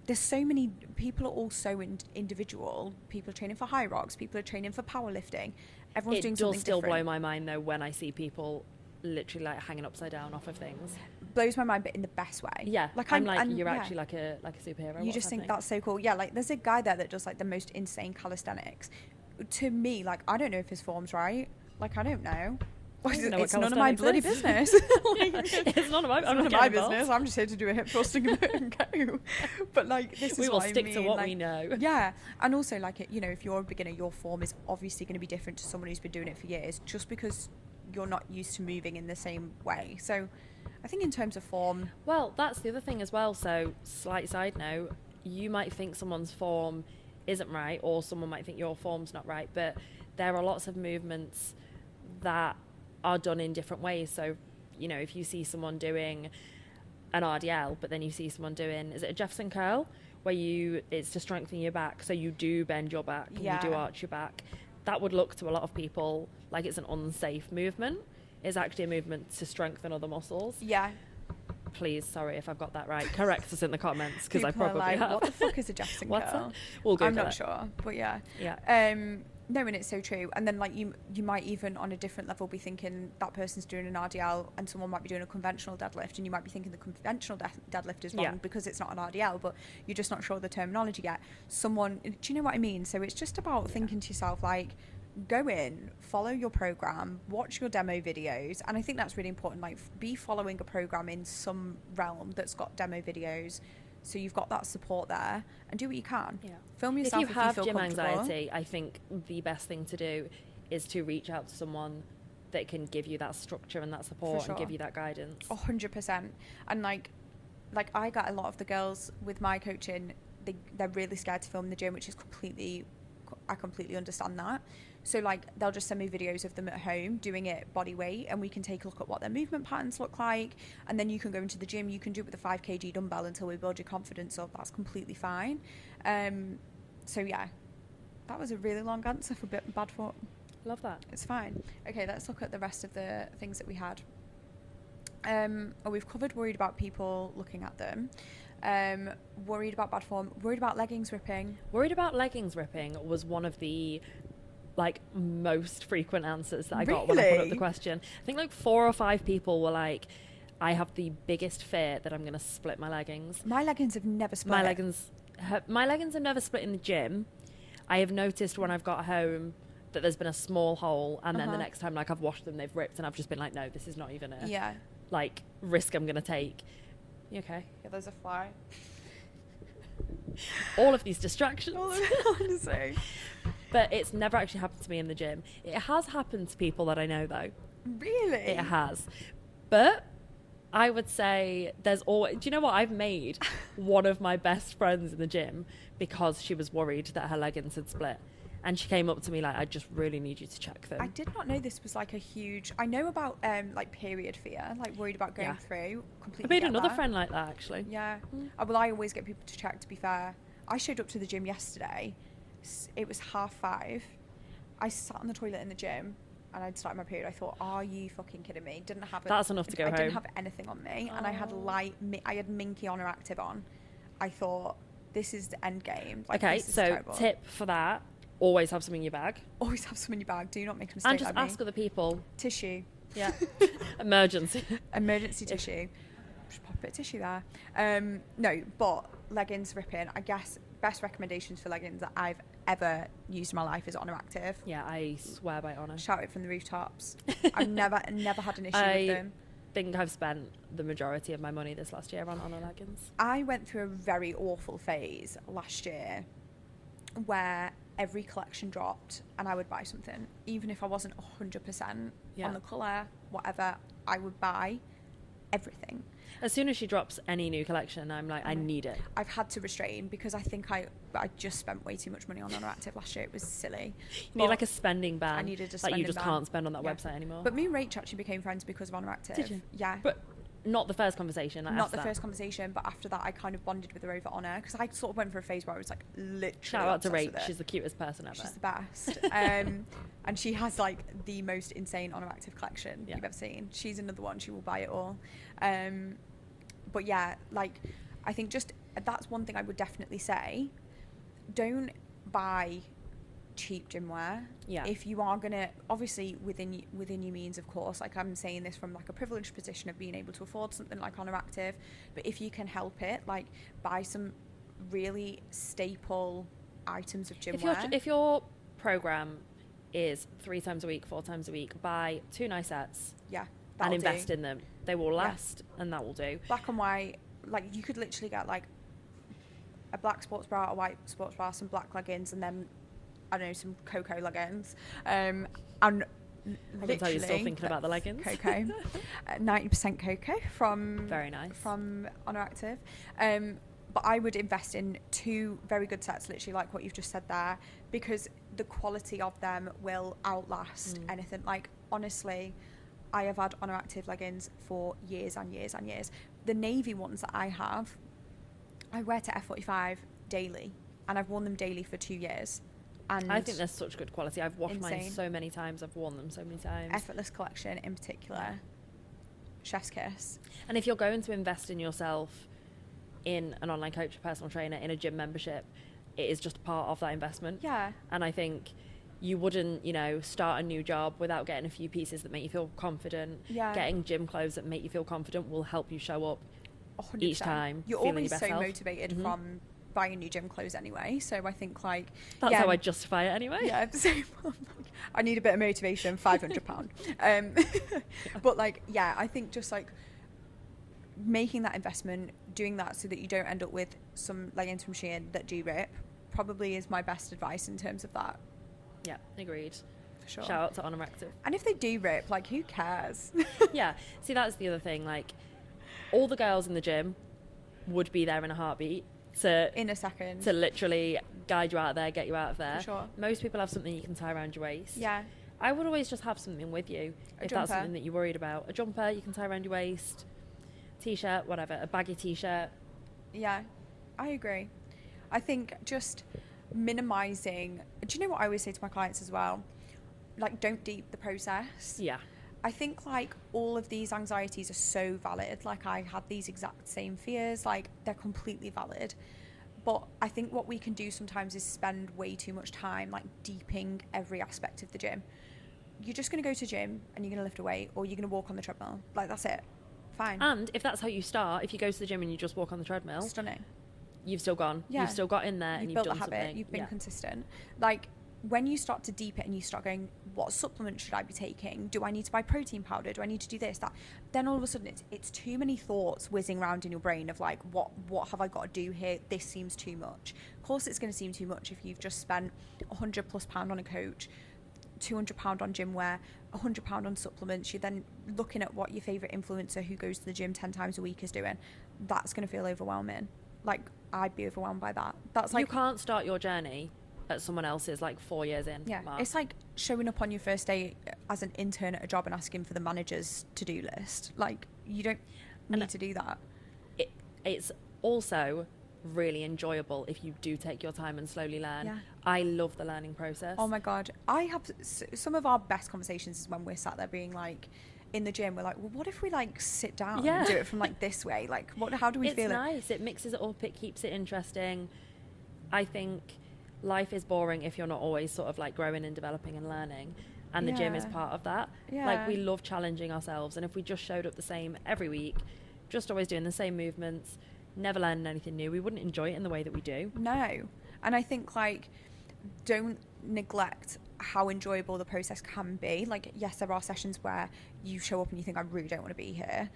there's so many people, are all so individual. People are training for high rocks, people are training for powerlifting, everyone's doing something different. It does still blow my mind though when I see people literally like hanging upside down off of things. Blows my mind, but in the best way. Yeah, like I'm like, you're actually like a superhero. You just think that's so cool. Yeah, like there's a guy there that does like the most insane calisthenics. To me, like, I don't know if his form's right. Like, I don't know. It's none of my bloody business. It's none of my business. I'm just here to do a hip thrusting and go. But like, this is what I mean. We will stick to what we know. Yeah, and also like, you know, if you're a beginner, your form is obviously going to be different to someone who's been doing it for years, just because you're not used to moving in the same way. So I think in terms of form. Well, that's the other thing as well. So, slight side note, you might think someone's form isn't right, or someone might think your form's not right, but there are lots of movements that are done in different ways. So, you know, if you see someone doing an RDL, but then you see someone doing, is it a Jefferson curl, where it's to strengthen your back, so you do bend your back and you do arch your back. That would look to a lot of people like it's an unsafe movement. It's actually a movement to strengthen other muscles. Yeah. Please, sorry if I've got that right. Correct us in the comments, because I probably like, have. What the fuck is a Jefferson What's curl? that? We'll Google I'm not it. sure, but yeah. Yeah. No, and it's so true. And then like you might even on a different level be thinking that person's doing an RDL and someone might be doing a conventional deadlift, and you might be thinking the conventional deadlift is wrong because it's not an RDL, but you're just not sure of the terminology yet. Do you know what I mean? So it's just about thinking to yourself, like, go in, follow your program, watch your demo videos, and I think that's really important. Like, be following a program in some realm that's got demo videos, so you've got that support there, and do what you can. Yeah. Film yourself if you have feel gym comfortable. anxiety, I think the best thing to do is to reach out to someone that can give you that structure and that support and give you that guidance. 100%. And like I got a lot of the girls with my coaching, they're really scared to film in the gym, which is I completely understand that. So like they'll just send me videos of them at home doing it body weight, and we can take a look at what their movement patterns look like, and then you can go into the gym, you can do it with a 5 kg dumbbell until we build your confidence up. That's completely fine. So yeah, that was a really long answer for bad foot. Love that. It's fine. Okay, let's look at the rest of the things that we had. We've covered worried about people looking at them, worried about bad form, worried about leggings ripping. Worried about leggings ripping was one of the like most frequent answers that I got when I put up the question. I think like 4 or 5 people were like, I have the biggest fear that I'm going to split my leggings. My leggings have never split. My leggings have never split in the gym. I have noticed when I've got home that there's been a small hole, and then the next time like I've washed them, they've ripped, and I've just been like, no, this is not even a like risk I'm going to take. You okay? Yeah, there's a fly. All of these distractions. Honestly. But it's never actually happened to me in the gym. It has happened to people that I know, though. Really? It has. But I would say there's always... Do you know what? I've made one of my best friends in the gym because she was worried that her leggings had split. And she came up to me like, I just really need you to check them. I did not know this was like a huge... I know about like period fear, like worried about going through. Completely I made another friend like that, actually. Yeah. Well, I always get people to check, to be fair. I showed up to the gym yesterday. It was 5:30. I sat on the toilet in the gym and I'd started my period. I thought, are you fucking kidding me? That's enough to go home. I didn't have anything on me, and I had I had Minky on her active on. I thought, this is the end game. Like, okay, so terrible. Tip for that: always have some in your bag. Always have some in your bag. Do not make a mistake. And just ask other people. Tissue. Yeah. Emergency tissue. Just pop a bit of tissue there. No, but leggings ripping. I guess best recommendations for leggings that I've ever used in my life is Honor Active. Yeah, I swear by Honor. Shout it from the rooftops. I've never had an issue with them. I think I've spent the majority of my money this last year on Honor leggings. I went through a very awful phase last year where every collection dropped and I would buy something. Even if I wasn't 100% on the colour, whatever, I would buy everything. As soon as she drops any new collection, I'm like, I need it. I've had to restrain because I think I just spent way too much money on Honor Active last year. It was silly. You need like a spending ban. I needed a spending ban. Like you just can't spend on that website anymore. But me and Rach actually became friends because of Honor Active. Did you? Yeah. But not the first conversation. Not the first conversation, but after that I kind of bonded with her over Honor because I sort of went for a phase where I was like literally shout out to Rach. She's the cutest person ever. She's the best. And she has like the most insane Honor Active collection you've ever seen. She's another one. She will buy it all. But yeah, like I think just that's one thing I would definitely say. Don't buy cheap gym wear. Yeah. If you are gonna, obviously within your means, of course. Like I'm saying this from like a privileged position of being able to afford something like Honor Active. But if you can help it, like buy some really staple items of gym wear. If your program is 3 times a week, 4 times a week, buy 2 nice sets. Yeah. And invest in them. They will last, and that will do. Black and white, like you could literally get like a black sports bra, a white sports bra, some black leggings, and then I don't know, some cocoa leggings, and I can tell you're still thinking about the leggings. Cocoa. 90% cocoa from... Very nice. From Honor Active. But I would invest in 2 very good sets, literally like what you've just said there, because the quality of them will outlast anything. Like, honestly, I have had Honor Active leggings for years and years and years. The navy ones that I have, I wear to F45 daily, and I've worn them daily for 2 years. And I think they're such good quality. I've washed insane. Mine so many times. I've worn them so many times. Effortless collection in particular. Chef's kiss. And if you're going to invest in yourself, in an online coach, a personal trainer, in a gym membership, it is just part of that investment. Yeah. And I think you wouldn't, start a new job without getting a few pieces that make you feel confident. Yeah. Getting gym clothes that make you feel confident will help you show up 100%. each time. You're feeling always your best so self. motivated from buying new gym clothes anyway. So I think that's how I justify it anyway. Yeah. So I need a bit of motivation. £500. But I think just making that investment, doing that so that you don't end up with some leggings from Shein that do rip, probably is my best advice in terms of that. Yeah, agreed. For sure. Shout out to Honor Active. And if they do rip, who cares? Yeah. See, that's the other thing. All the girls in the gym would be there in a heartbeat in a second to literally guide you out of there, get you out of there. For sure. Most people have something you can tie around your waist. Yeah. I would always just have something with you if that's something that you're worried about. A jumper you can tie around your waist, t-shirt, whatever, a baggy t-shirt. Yeah, I agree. I think just minimizing. Do you know what I always say to my clients as well? Don't deep the process. Yeah. I think all of these anxieties are so valid. I had these exact same fears. They're completely valid. But I think what we can do sometimes is spend way too much time deeping every aspect of the gym. You're just going to go to the gym and you're going to lift a weight, or you're going to walk on the treadmill. That's it. Fine. And if that's how you start, if you go to the gym and you just walk on the treadmill, stunning. You've still gone. Yeah. You've still got in there and you've built done a habit. something. You've been consistent. When you start to deep it and you start going, what supplement should I be taking? Do I need to buy protein powder? Do I need to do this, that? Then all of a sudden it's too many thoughts whizzing around in your brain of what have I got to do here? This seems too much. Of course it's going to seem too much if you've just spent £100+ on a coach, £200 on gym wear, £100 on supplements. You're then looking at what your favourite influencer who goes to the gym 10 times a week is doing. That's going to feel overwhelming. I'd be overwhelmed by that. That's you can't start your journey at someone else's 4 years in. Yeah, mark. It's showing up on your first day as an intern at a job and asking for the manager's to-do list. You don't need to do that. It's also really enjoyable if you do take your time and slowly learn. Yeah. I love the learning process. Oh my God. I have some of our best conversations is when we're sat there being in the gym, we're well, what if we sit down and do it from this way? How do we feel? It's nice. It mixes it up. It keeps it interesting. I think life is boring if you're not always sort of growing and developing and learning, and the gym is part of that. We love challenging ourselves, and if we just showed up the same every week, just always doing the same movements, never learning anything new, we wouldn't enjoy it in the way that we do. No. And I think don't neglect how enjoyable the process can be. Yes, there are sessions where you show up and you think, I really don't want to be here,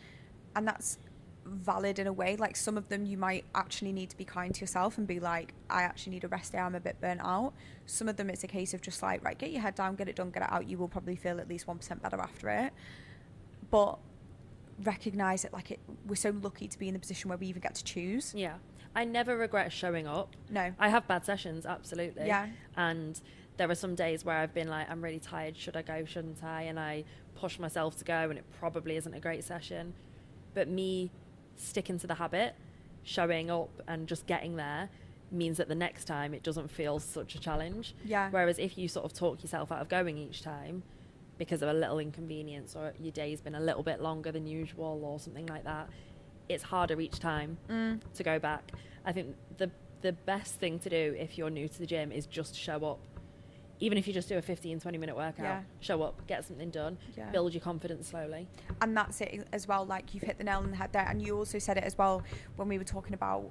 and that's valid in a way. Some of them you might actually need to be kind to yourself and be I actually need a rest day, I'm a bit burnt out. Some of them it's a case of just right, get your head down, get it done, get it out. You will probably feel at least 1% better after it, but recognize it we're so lucky to be in the position where we even get to choose. Yeah, I never regret showing up. No, I have bad sessions, absolutely. Yeah. And there are some days where I've been I'm really tired, should I go, shouldn't I? And I push myself to go and it probably isn't a great session, but me sticking to the habit, showing up and just getting there means that the next time it doesn't feel such a challenge. Yeah. Whereas if you sort of talk yourself out of going each time because of a little inconvenience, or your day's been a little bit longer than usual or something like that, it's harder each time to go back. I think the best thing to do if you're new to the gym is just show up. Even if you just do a 15-20 minute workout, show up, get something done, build your confidence slowly. And that's it as well, you've hit the nail on the head there. And you also said it as well when we were talking about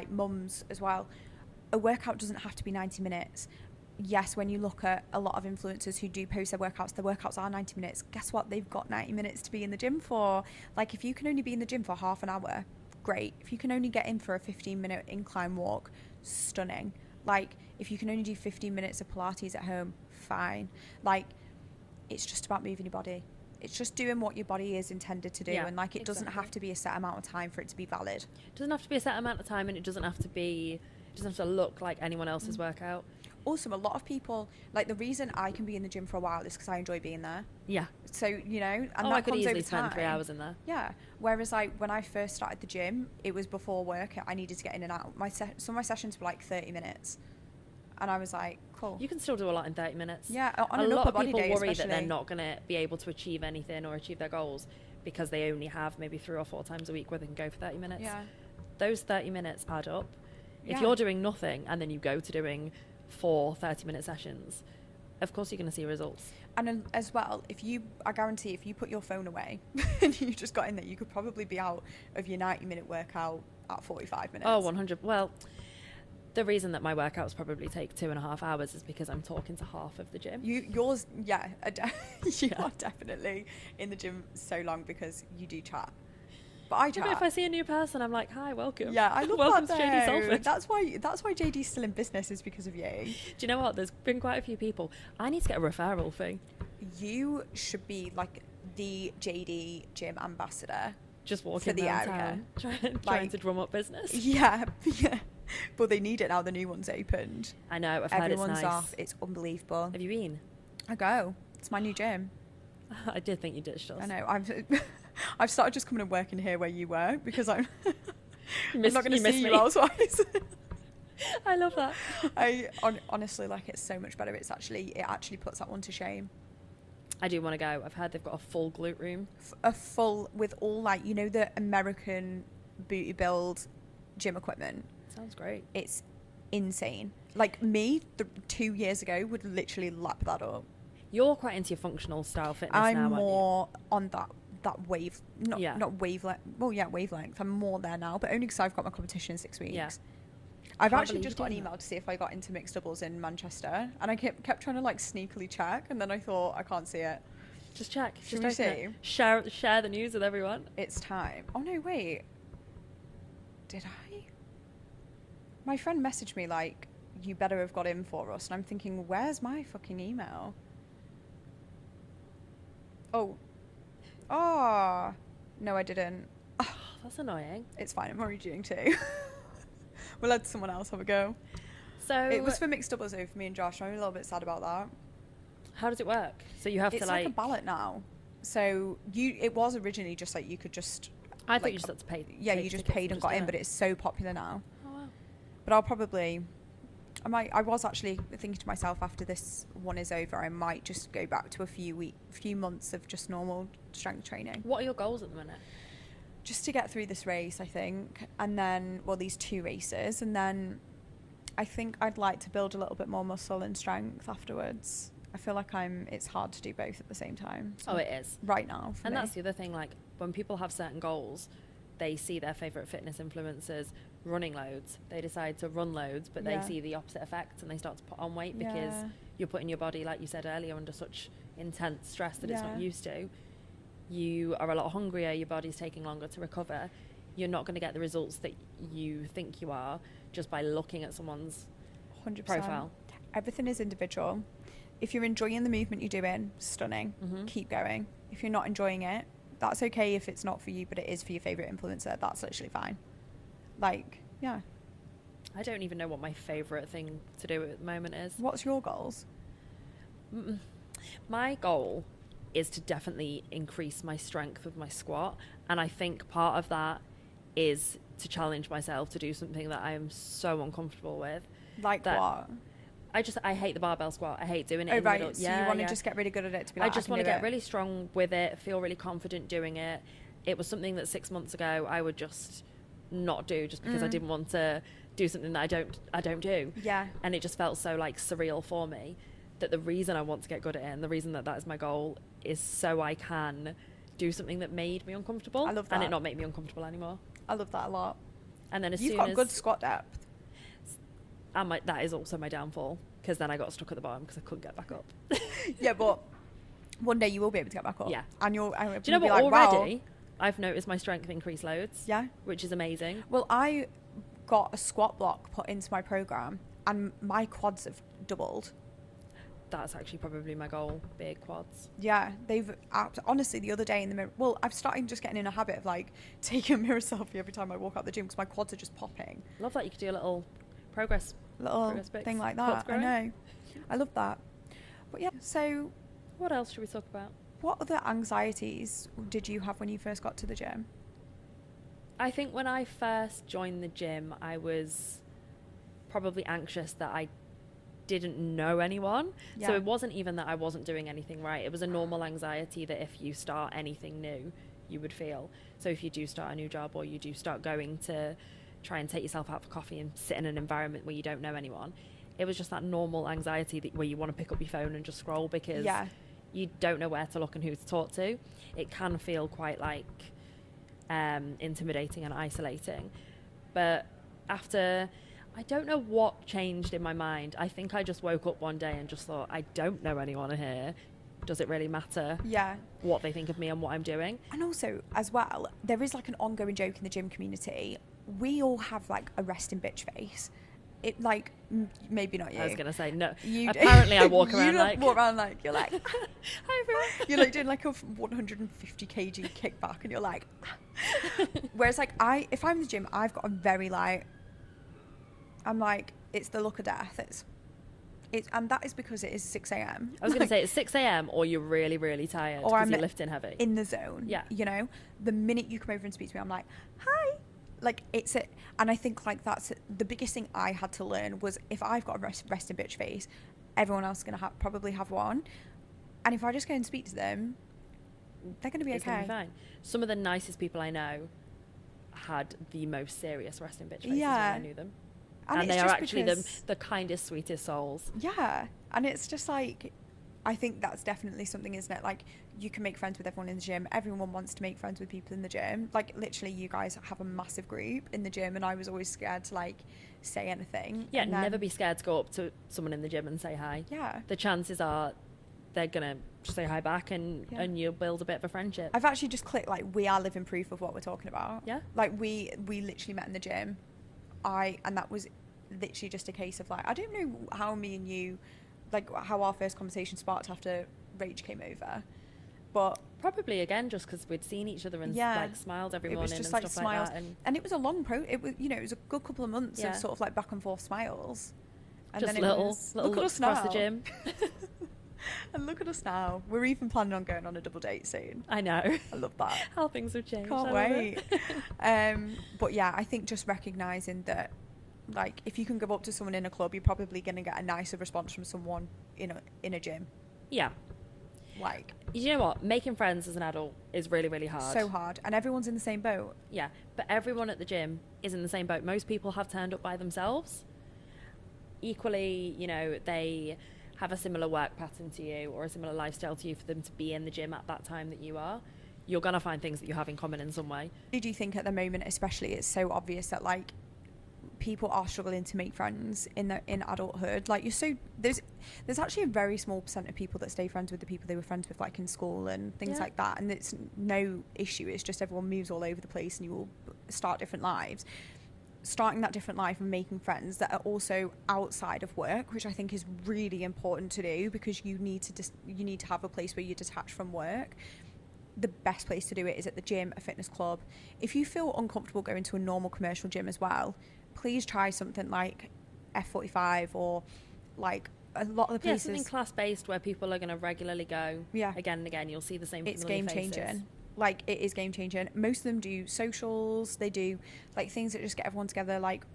mums as well. A workout doesn't have to be 90 minutes. Yes, when you look at a lot of influencers who do post their workouts are 90 minutes. Guess what? They've got 90 minutes to be in the gym for. If you can only be in the gym for half an hour, great. If you can only get in for a 15-minute incline walk, stunning. If you can only do 15 minutes of Pilates at home, fine. it's just about moving your body. It's just doing what your body is intended to do. Yeah, And like, it doesn't exactly. have to be a set amount of time for it to be valid. It doesn't have to be a set amount of time, and it doesn't have to look like anyone else's workout. Also, a lot of people, like, the reason I can be in the gym for a while is because I enjoy being there. Yeah. So, you know, and that I could comes easily over spend 3 time. hours in there. Yeah. Whereas, like, when I first started the gym, it was before work. I needed to get in and out. Some of my sessions were like 30 minutes. And I was like, cool. You can still do a lot in 30 minutes. Yeah, on a an lot upper of body people day worry that especially. they're not going to be able to achieve anything or achieve their goals because they only have maybe 3 or 4 times a week where they can go for 30 minutes. Yeah. Those 30 minutes add up. If Yeah. you're doing nothing and then you go to doing 4 30-minute sessions, of course you're going to see results. And as well, I guarantee if you put your phone away and you just got in there, you could probably be out of your 90-minute workout at 45 minutes. Oh, 100. Well, the reason that my workouts probably take 2.5 hours is because I'm talking to half of the gym. Yours, yeah, you are definitely in the gym so long because you do chat. But I chat. But if I see a new person, I'm like, hi, welcome. Yeah, I love welcome that to JD though. Salford. That's why JD's still in business, is because of you. Do you know what? There's been quite a few people. I need to get a referral fee. You should be like the JD gym ambassador. Just walking for the around area. town, trying to drum up business. Yeah, yeah. But they need it now. The new one's opened. I know. I've heard Everyone's it's nice. off. It's unbelievable. Have you been? I go. It's my new gym. I did think you ditched us. I know. I've started just coming and working here where you work because I'm I'm not going to see you elsewise. I love that. Honestly, like, it's so much better. It actually puts that one to shame. I do want to go. I've heard they've got a full glute room. A full with all, like, you know, the American booty build gym equipment. Sounds great. It's insane. Like, me 2 years ago would literally lap that up. You're quite into your functional style fitness I'm now, aren't you? more on that wave, not wavelength. Well, yeah, wavelength. I'm more there now, but only because I've got my competition in 6 weeks. Yeah. I've Can't actually believe just you got an do email that. to see if I got into mixed doubles in Manchester, and I kept trying to, like, sneakily check, and then I thought, I can't see it. Just check. Should Just we open see? it. Share the news with everyone. It's time. Oh no, wait. Did I? My friend messaged me like, you better have got in for us, and I'm thinking, where's my fucking email? Oh. No, I didn't. Oh, that's annoying. It's fine. I'm already doing two. We'll let someone else have a go. So It was for mixed doubles though, for me and Josh. I'm a little bit sad about that. how does it work? So you have It's to like a ballot now. So it was originally just like you could just. I thought like, you just had to pay. Yeah, take you just tickets paid and got do in, it. but it's so popular now. Oh wow. But I'll probably. I was actually thinking to myself, after this one is over, I might just go back to a few months of just normal strength training. What are your goals at the minute? Just to get through this race, I think, and then, well, these 2 races, and then I think I'd like to build a little bit more muscle and strength afterwards. I feel like it's hard to do both at the same time. Oh, it is. Right now, for And me. that's the other thing, like, when people have certain goals, they see their favourite fitness influencers running loads. They decide to run loads, but Yeah. they see the opposite effects and they start to put on weight because Yeah. you're putting your body, like you said earlier, under such intense stress that it's not Yeah. used to. You are a lot hungrier, your body's taking longer to recover. You're not going to get the results that you think you are just by looking at someone's 100%. profile. Everything is individual. If you're enjoying the movement you're doing, stunning. Mhm. Keep going. If you're not enjoying it, that's okay if it's not for you, but it is for your favourite influencer. That's literally fine. Like, yeah. I don't even know what my favourite thing to do at the moment is. What's your goals? My goal is to definitely increase my strength with my squat, and I think part of that is to challenge myself to do something that I am so uncomfortable with. Like That- what? I hate the barbell squat. I hate doing it Oh, in the right. middle. So you want to just get really good at it to be I like, just want to get really strong with it, feel really confident doing it. It was something that 6 months ago I would just not do just because I didn't want to do something that I don't do. Yeah. And it just felt so like surreal for me that the reason I want to get good at it and the reason that is my goal is so I can do something that made me uncomfortable. I love And that. it not make me uncomfortable anymore. I love that a lot. And then as You've soon got as good squat depth. and that is also my downfall because then I got stuck at the bottom because I couldn't get back up. Yeah, but one day you will be able to get back up. Yeah. And Do you know be what? like, Already, wow. I've noticed my strength increase loads. Yeah. Which is amazing. Well, I got a squat block put into my program, and my quads have doubled. that's actually probably my goal, big quads. Yeah, honestly, the other day in the mirror, well, I've started just getting in a habit of like taking a mirror selfie every time I walk out the gym because my quads are just popping. Love that. You could do a little progress Thing like that. I know. I love that. But yeah, so what else should we talk about? What other anxieties did you have when you first got to the gym? I think when I first joined the gym, I was probably anxious that I didn't know anyone. Yeah. So it wasn't even that I wasn't doing anything right. It was a normal anxiety that if you start anything new, you would feel. So if you do start a new job or you do start going to try and take yourself out for coffee and sit in an environment where you don't know anyone, it was just that normal anxiety where you want to pick up your phone and just scroll because you don't know where to look and who to talk to. It can feel quite like intimidating and isolating. But after, I don't know what changed in my mind. I think I just woke up one day and just thought, I don't know anyone here. Does it really matter what they think of me and what I'm doing? And also, as well, there is like an ongoing joke in the gym community. We all have like a resting bitch face. It like maybe not you. I was gonna say no. Apparently, I walk around you're like hi everyone. You're like doing like a 150 kg kickback, and you're like. Whereas like if I'm in the gym, I've got a very like. I'm like it's the look of death. It's and that is because it is 6 a.m. I was gonna say it's 6 a.m. or you're really really tired because you're lifting heavy. In the zone. Yeah. You know, the minute you come over and speak to me, I'm like hi. Like it's it, and I think like that's the biggest thing I had to learn was if I've got a resting bitch face, everyone else is gonna probably have one, and if I just go and speak to them, they're gonna be okay. Gonna be fine. Some of the nicest people I know had the most serious resting bitch faces when I knew them, and they are actually the kindest, sweetest souls. Yeah, and it's just like. I think that's definitely something, isn't it? Like, you can make friends with everyone in the gym. Everyone wants to make friends with people in the gym. Like, literally, you guys have a massive group in the gym, and I was always scared to, like, say anything. Yeah, never be scared to go up to someone in the gym and say hi. Yeah. The chances are they're going to say hi back, and you'll build a bit of a friendship. I've actually just clicked, like, we are living proof of what we're talking about. Yeah. Like, we literally met in the gym. And that was literally just a case of, like, I don't know how me and you... like how our first conversation sparked after Rach came over, but probably again just because we'd seen each other and like smiled every morning and stuff like that, and it was a long it was it was a good couple of months of sort of like back and forth smiles, and just then little looks across the gym. And look at us now, we're even planning on going on a double date soon. I know, I love that. How things have changed. Can't wait. But yeah, I think just recognizing that like if you can go up to someone in a club, you're probably going to get a nicer response from someone in a gym. Yeah. Like, you know what, making friends as an adult is really really hard. So hard, and everyone's in the same boat. Yeah, but everyone at the gym is in the same boat. Most people have turned up by themselves. Equally, you know, they have a similar work pattern to you or a similar lifestyle to you for them to be in the gym at that time that you are. You're going to find things that you have in common in some way. Do you think at the moment especially it's so obvious that like people are struggling to make friends in adulthood? Like there's actually a very small percent of people that stay friends with the people they were friends with like in school and things like that, and it's no issue. It's just everyone moves all over the place and you all start different lives. Starting that different life and making friends that are also outside of work, which I think is really important to do, because you need to have a place where you're detached from work. The best place to do it is at the gym, a fitness club. If you feel uncomfortable going to a normal commercial gym as well, please try something like F45 or like a lot of the places. Yeah, something class-based where people are going to regularly go again and again. You'll see the same It's game-changing. Like, it is game-changing. Most of them do socials. They do, like, things that just get everyone together. Like,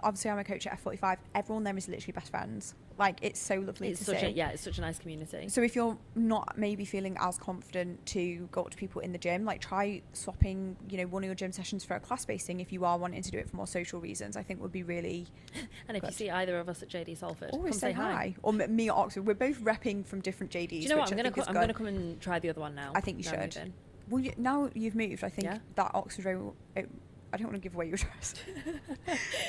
obviously, I'm a coach at F45. Everyone there is literally best friends. Like, it's so lovely to see. It's such a nice community. So if you're not maybe feeling as confident to go up to people in the gym, like, try swapping, you know, one of your gym sessions for a class-based thing if you are wanting to do it for more social reasons. I think would be really And if you see either of us at JD Salford, always come say hi. Or me at Oxford. We're both repping from different JDs. Do you know what? I'm going to come and try the other one now. I think you should. Well, now you've moved, I think that Oxford Road... I don't want to give away your address.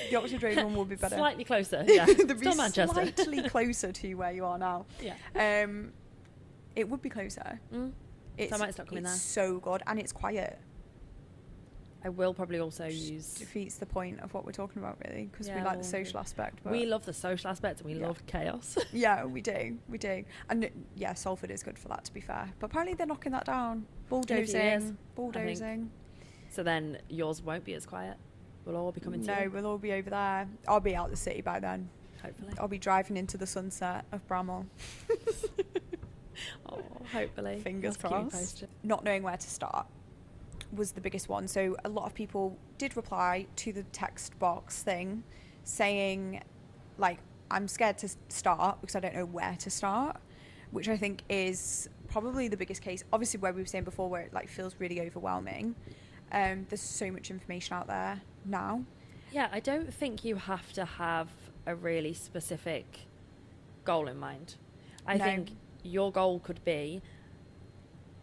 The Oxford Road one will be better. Slightly closer, yeah. Still Manchester. Slightly closer to where you are now. Yeah. It would be closer. So I might start coming there. It's so good, and it's quiet. I will probably also use... defeats the point of what we're talking about, really, because we like the social aspect. But we love the social aspect, and we love chaos. Yeah, we do. And yeah, Salford is good for that, to be fair. But apparently they're knocking that down. Bulldozing. So then yours won't be as quiet. We'll all be coming to you. No, we'll all be over there. I'll be out the city by then. Hopefully. I'll be driving into the sunset of Bramall. Oh, hopefully. Fingers crossed. Not knowing where to start was the biggest one. So a lot of people did reply to the text box thing saying, like, I'm scared to start because I don't know where to start, which I think is probably the biggest case. Obviously, where we were saying before, where it like feels really overwhelming. There's so much information out there now. Yeah, I don't think you have to have a really specific goal in mind. I think your goal could be,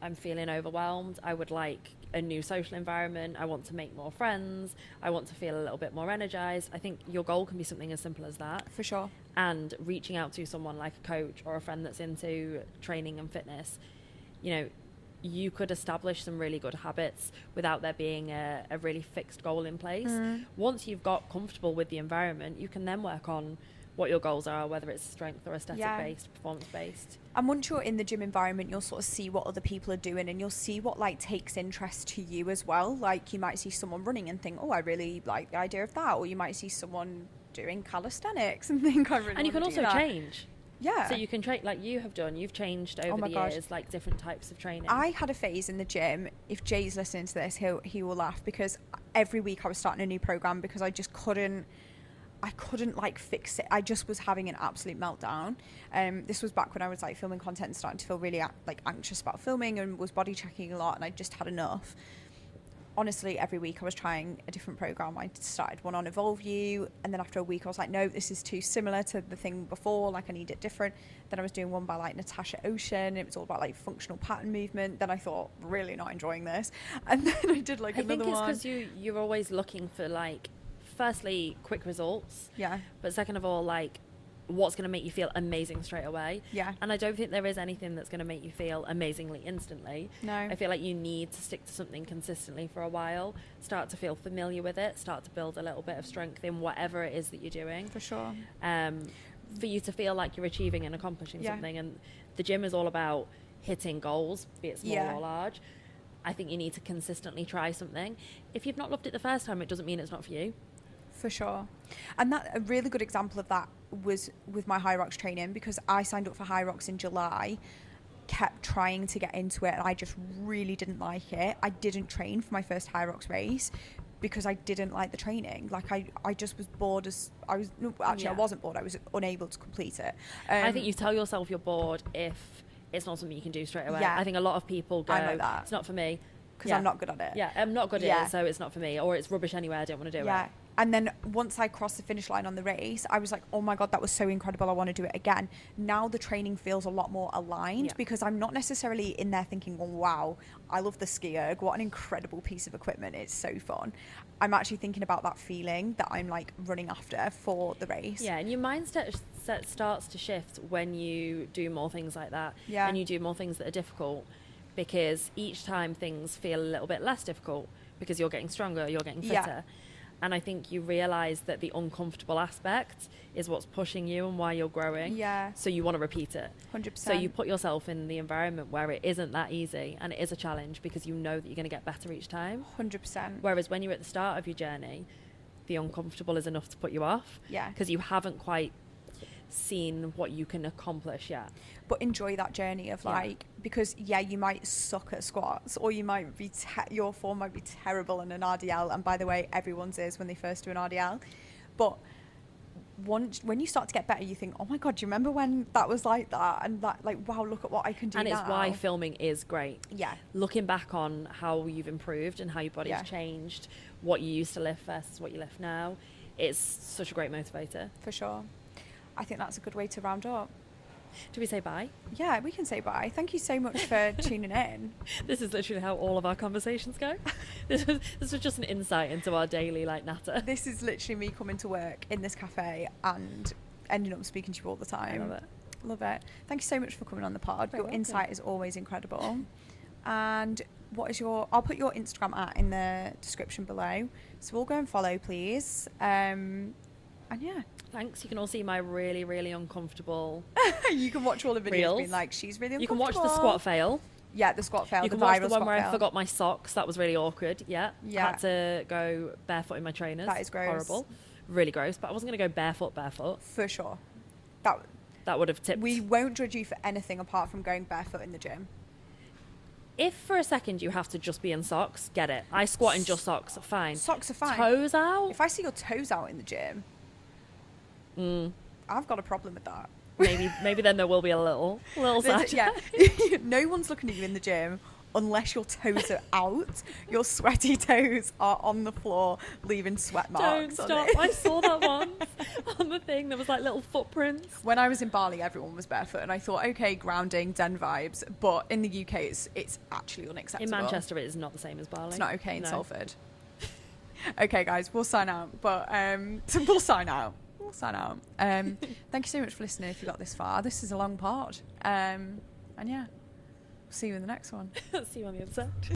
I'm feeling overwhelmed, I would like a new social environment, I want to make more friends, I want to feel a little bit more energized. I think your goal can be something as simple as that. For sure. And reaching out to someone like a coach or a friend that's into training and fitness, you know, you could establish some really good habits without there being a really fixed goal in place. Once you've got comfortable with the environment, you can then work on what your goals are, whether it's strength or aesthetic-based, performance-based. And once you're in the gym environment, you'll sort of see what other people are doing, and you'll see what like takes interest to you as well. Like you might see someone running and think, oh, I really like the idea of that. Or you might see someone doing calisthenics and think, I really And you can also change. Yeah. So you can train, like you have done, you've changed over the years, like different types of training. I had a phase in the gym, if Jay's listening to this, he will laugh, because every week I was starting a new program because I just couldn't like fix it. I just was having an absolute meltdown. This was back when I was like filming content and starting to feel really like anxious about filming and was body checking a lot, and I just had enough. Honestly, every week I was trying a different program. I started one on Evolve You, and then after a week I was like, no, this is too similar to the thing before, like I need it different. Then I was doing one by like Natasha Ocean. It was all about like functional pattern movement. Then I thought, really not enjoying this. And then I did like another one. I think it's because you're always looking for like, firstly, quick results. Yeah. But second of all, like, what's going to make you feel amazing straight away. Yeah. And I don't think there is anything that's going to make you feel amazingly instantly. No. I feel like you need to stick to something consistently for a while, start to feel familiar with it, start to build a little bit of strength in whatever it is that you're doing. For sure. For you to feel like you're achieving and accomplishing something. And the gym is all about hitting goals, be it small or large. I think you need to consistently try something. If you've not loved it the first time, it doesn't mean it's not for you. For sure. And that a really good example of that was with my High Rocks training, because I signed up for High Rocks in July, kept trying to get into it, and I just really didn't like it. I didn't train for my first High Rocks race because I didn't like the training. Like I just was bored as I was. No, actually, I wasn't bored. I was unable to complete it. I think you tell yourself you're bored if it's not something you can do straight away. Yeah. I think a lot of people go, I know that. It's not for me. Because I'm not good at it. Yeah, I'm not good at it, so it's not for me. Or it's rubbish anyway, I don't want to do it. And then once I crossed the finish line on the race, I was like, oh my God, that was so incredible. I want to do it again. Now the training feels a lot more aligned because I'm not necessarily in there thinking, oh, wow, I love the ski erg. What an incredible piece of equipment. It's so fun. I'm actually thinking about that feeling that I'm like running after for the race. Yeah, and your mindset starts to shift when you do more things like that. Yeah. And you do more things that are difficult, because each time things feel a little bit less difficult because you're getting stronger, you're getting fitter. Yeah. And I think you realise that the uncomfortable aspect is what's pushing you and why you're growing. Yeah. So you want to repeat it. 100%. So you put yourself in the environment where it isn't that easy, and it is a challenge because you know that you're going to get better each time. 100%. Whereas when you're at the start of your journey, the uncomfortable is enough to put you off. Yeah. Because you haven't quite seen what you can accomplish yet. But enjoy that journey of like, because you might suck at squats, or you might be your form might be terrible in an RDL, and by the way, everyone's is when they first do an RDL. But when you start to get better, you think, oh my God, do you remember when that was like that? And that, like, wow, look at what I can do now. And it's why filming is great. Yeah. Looking back on how you've improved and how your body's changed, what you used to lift versus what you lift now, it's such a great motivator. For sure. I think that's a good way to round up. Do we say bye? Yeah, we can say bye. Thank you so much for tuning in. This is literally how all of our conversations go. This was just an insight into our daily like natter. This is literally me coming to work in this cafe and ending up speaking to you all the time. I love it. Love it. Thank you so much for coming on the pod. Your insight is always incredible. And what is your... I'll put your Instagram in the description below. So we'll go and follow, please. And yeah. Thanks. You can all see my really, really uncomfortable You can watch all the videos reels. being like, she's really You uncomfortable. can watch the squat fail. Yeah, the squat fail. You the can watch viral the one squat where fail. I forgot my socks. That was really awkward. Yeah. Yeah. I had to go barefoot in my trainers. That is gross. Horrible. Really gross. But I wasn't going to go barefoot. For sure. That would have tipped. We won't judge you for anything apart from going barefoot in the gym. If for a second you have to just be in socks, get it. I squat in just socks. Fine. Socks are fine. Toes out? If I see your toes out in the gym, I've got a problem with that. Maybe then there will be a little sad. Yeah. No one's looking at you in the gym unless your toes are out. Your sweaty toes are on the floor, leaving sweat marks. Don't stop. I saw that once on the thing. There was like little footprints. When I was in Bali, everyone was barefoot, and I thought, okay, grounding, Zen vibes. But in the UK, it's actually unacceptable. In Manchester, it is not the same as Bali. It's not okay in No. Salford. Okay, guys, we'll sign out. But we'll sign out. Thank you so much for listening. If you got this far, this is a long pod. And yeah, see you in the next one. See you on the other side.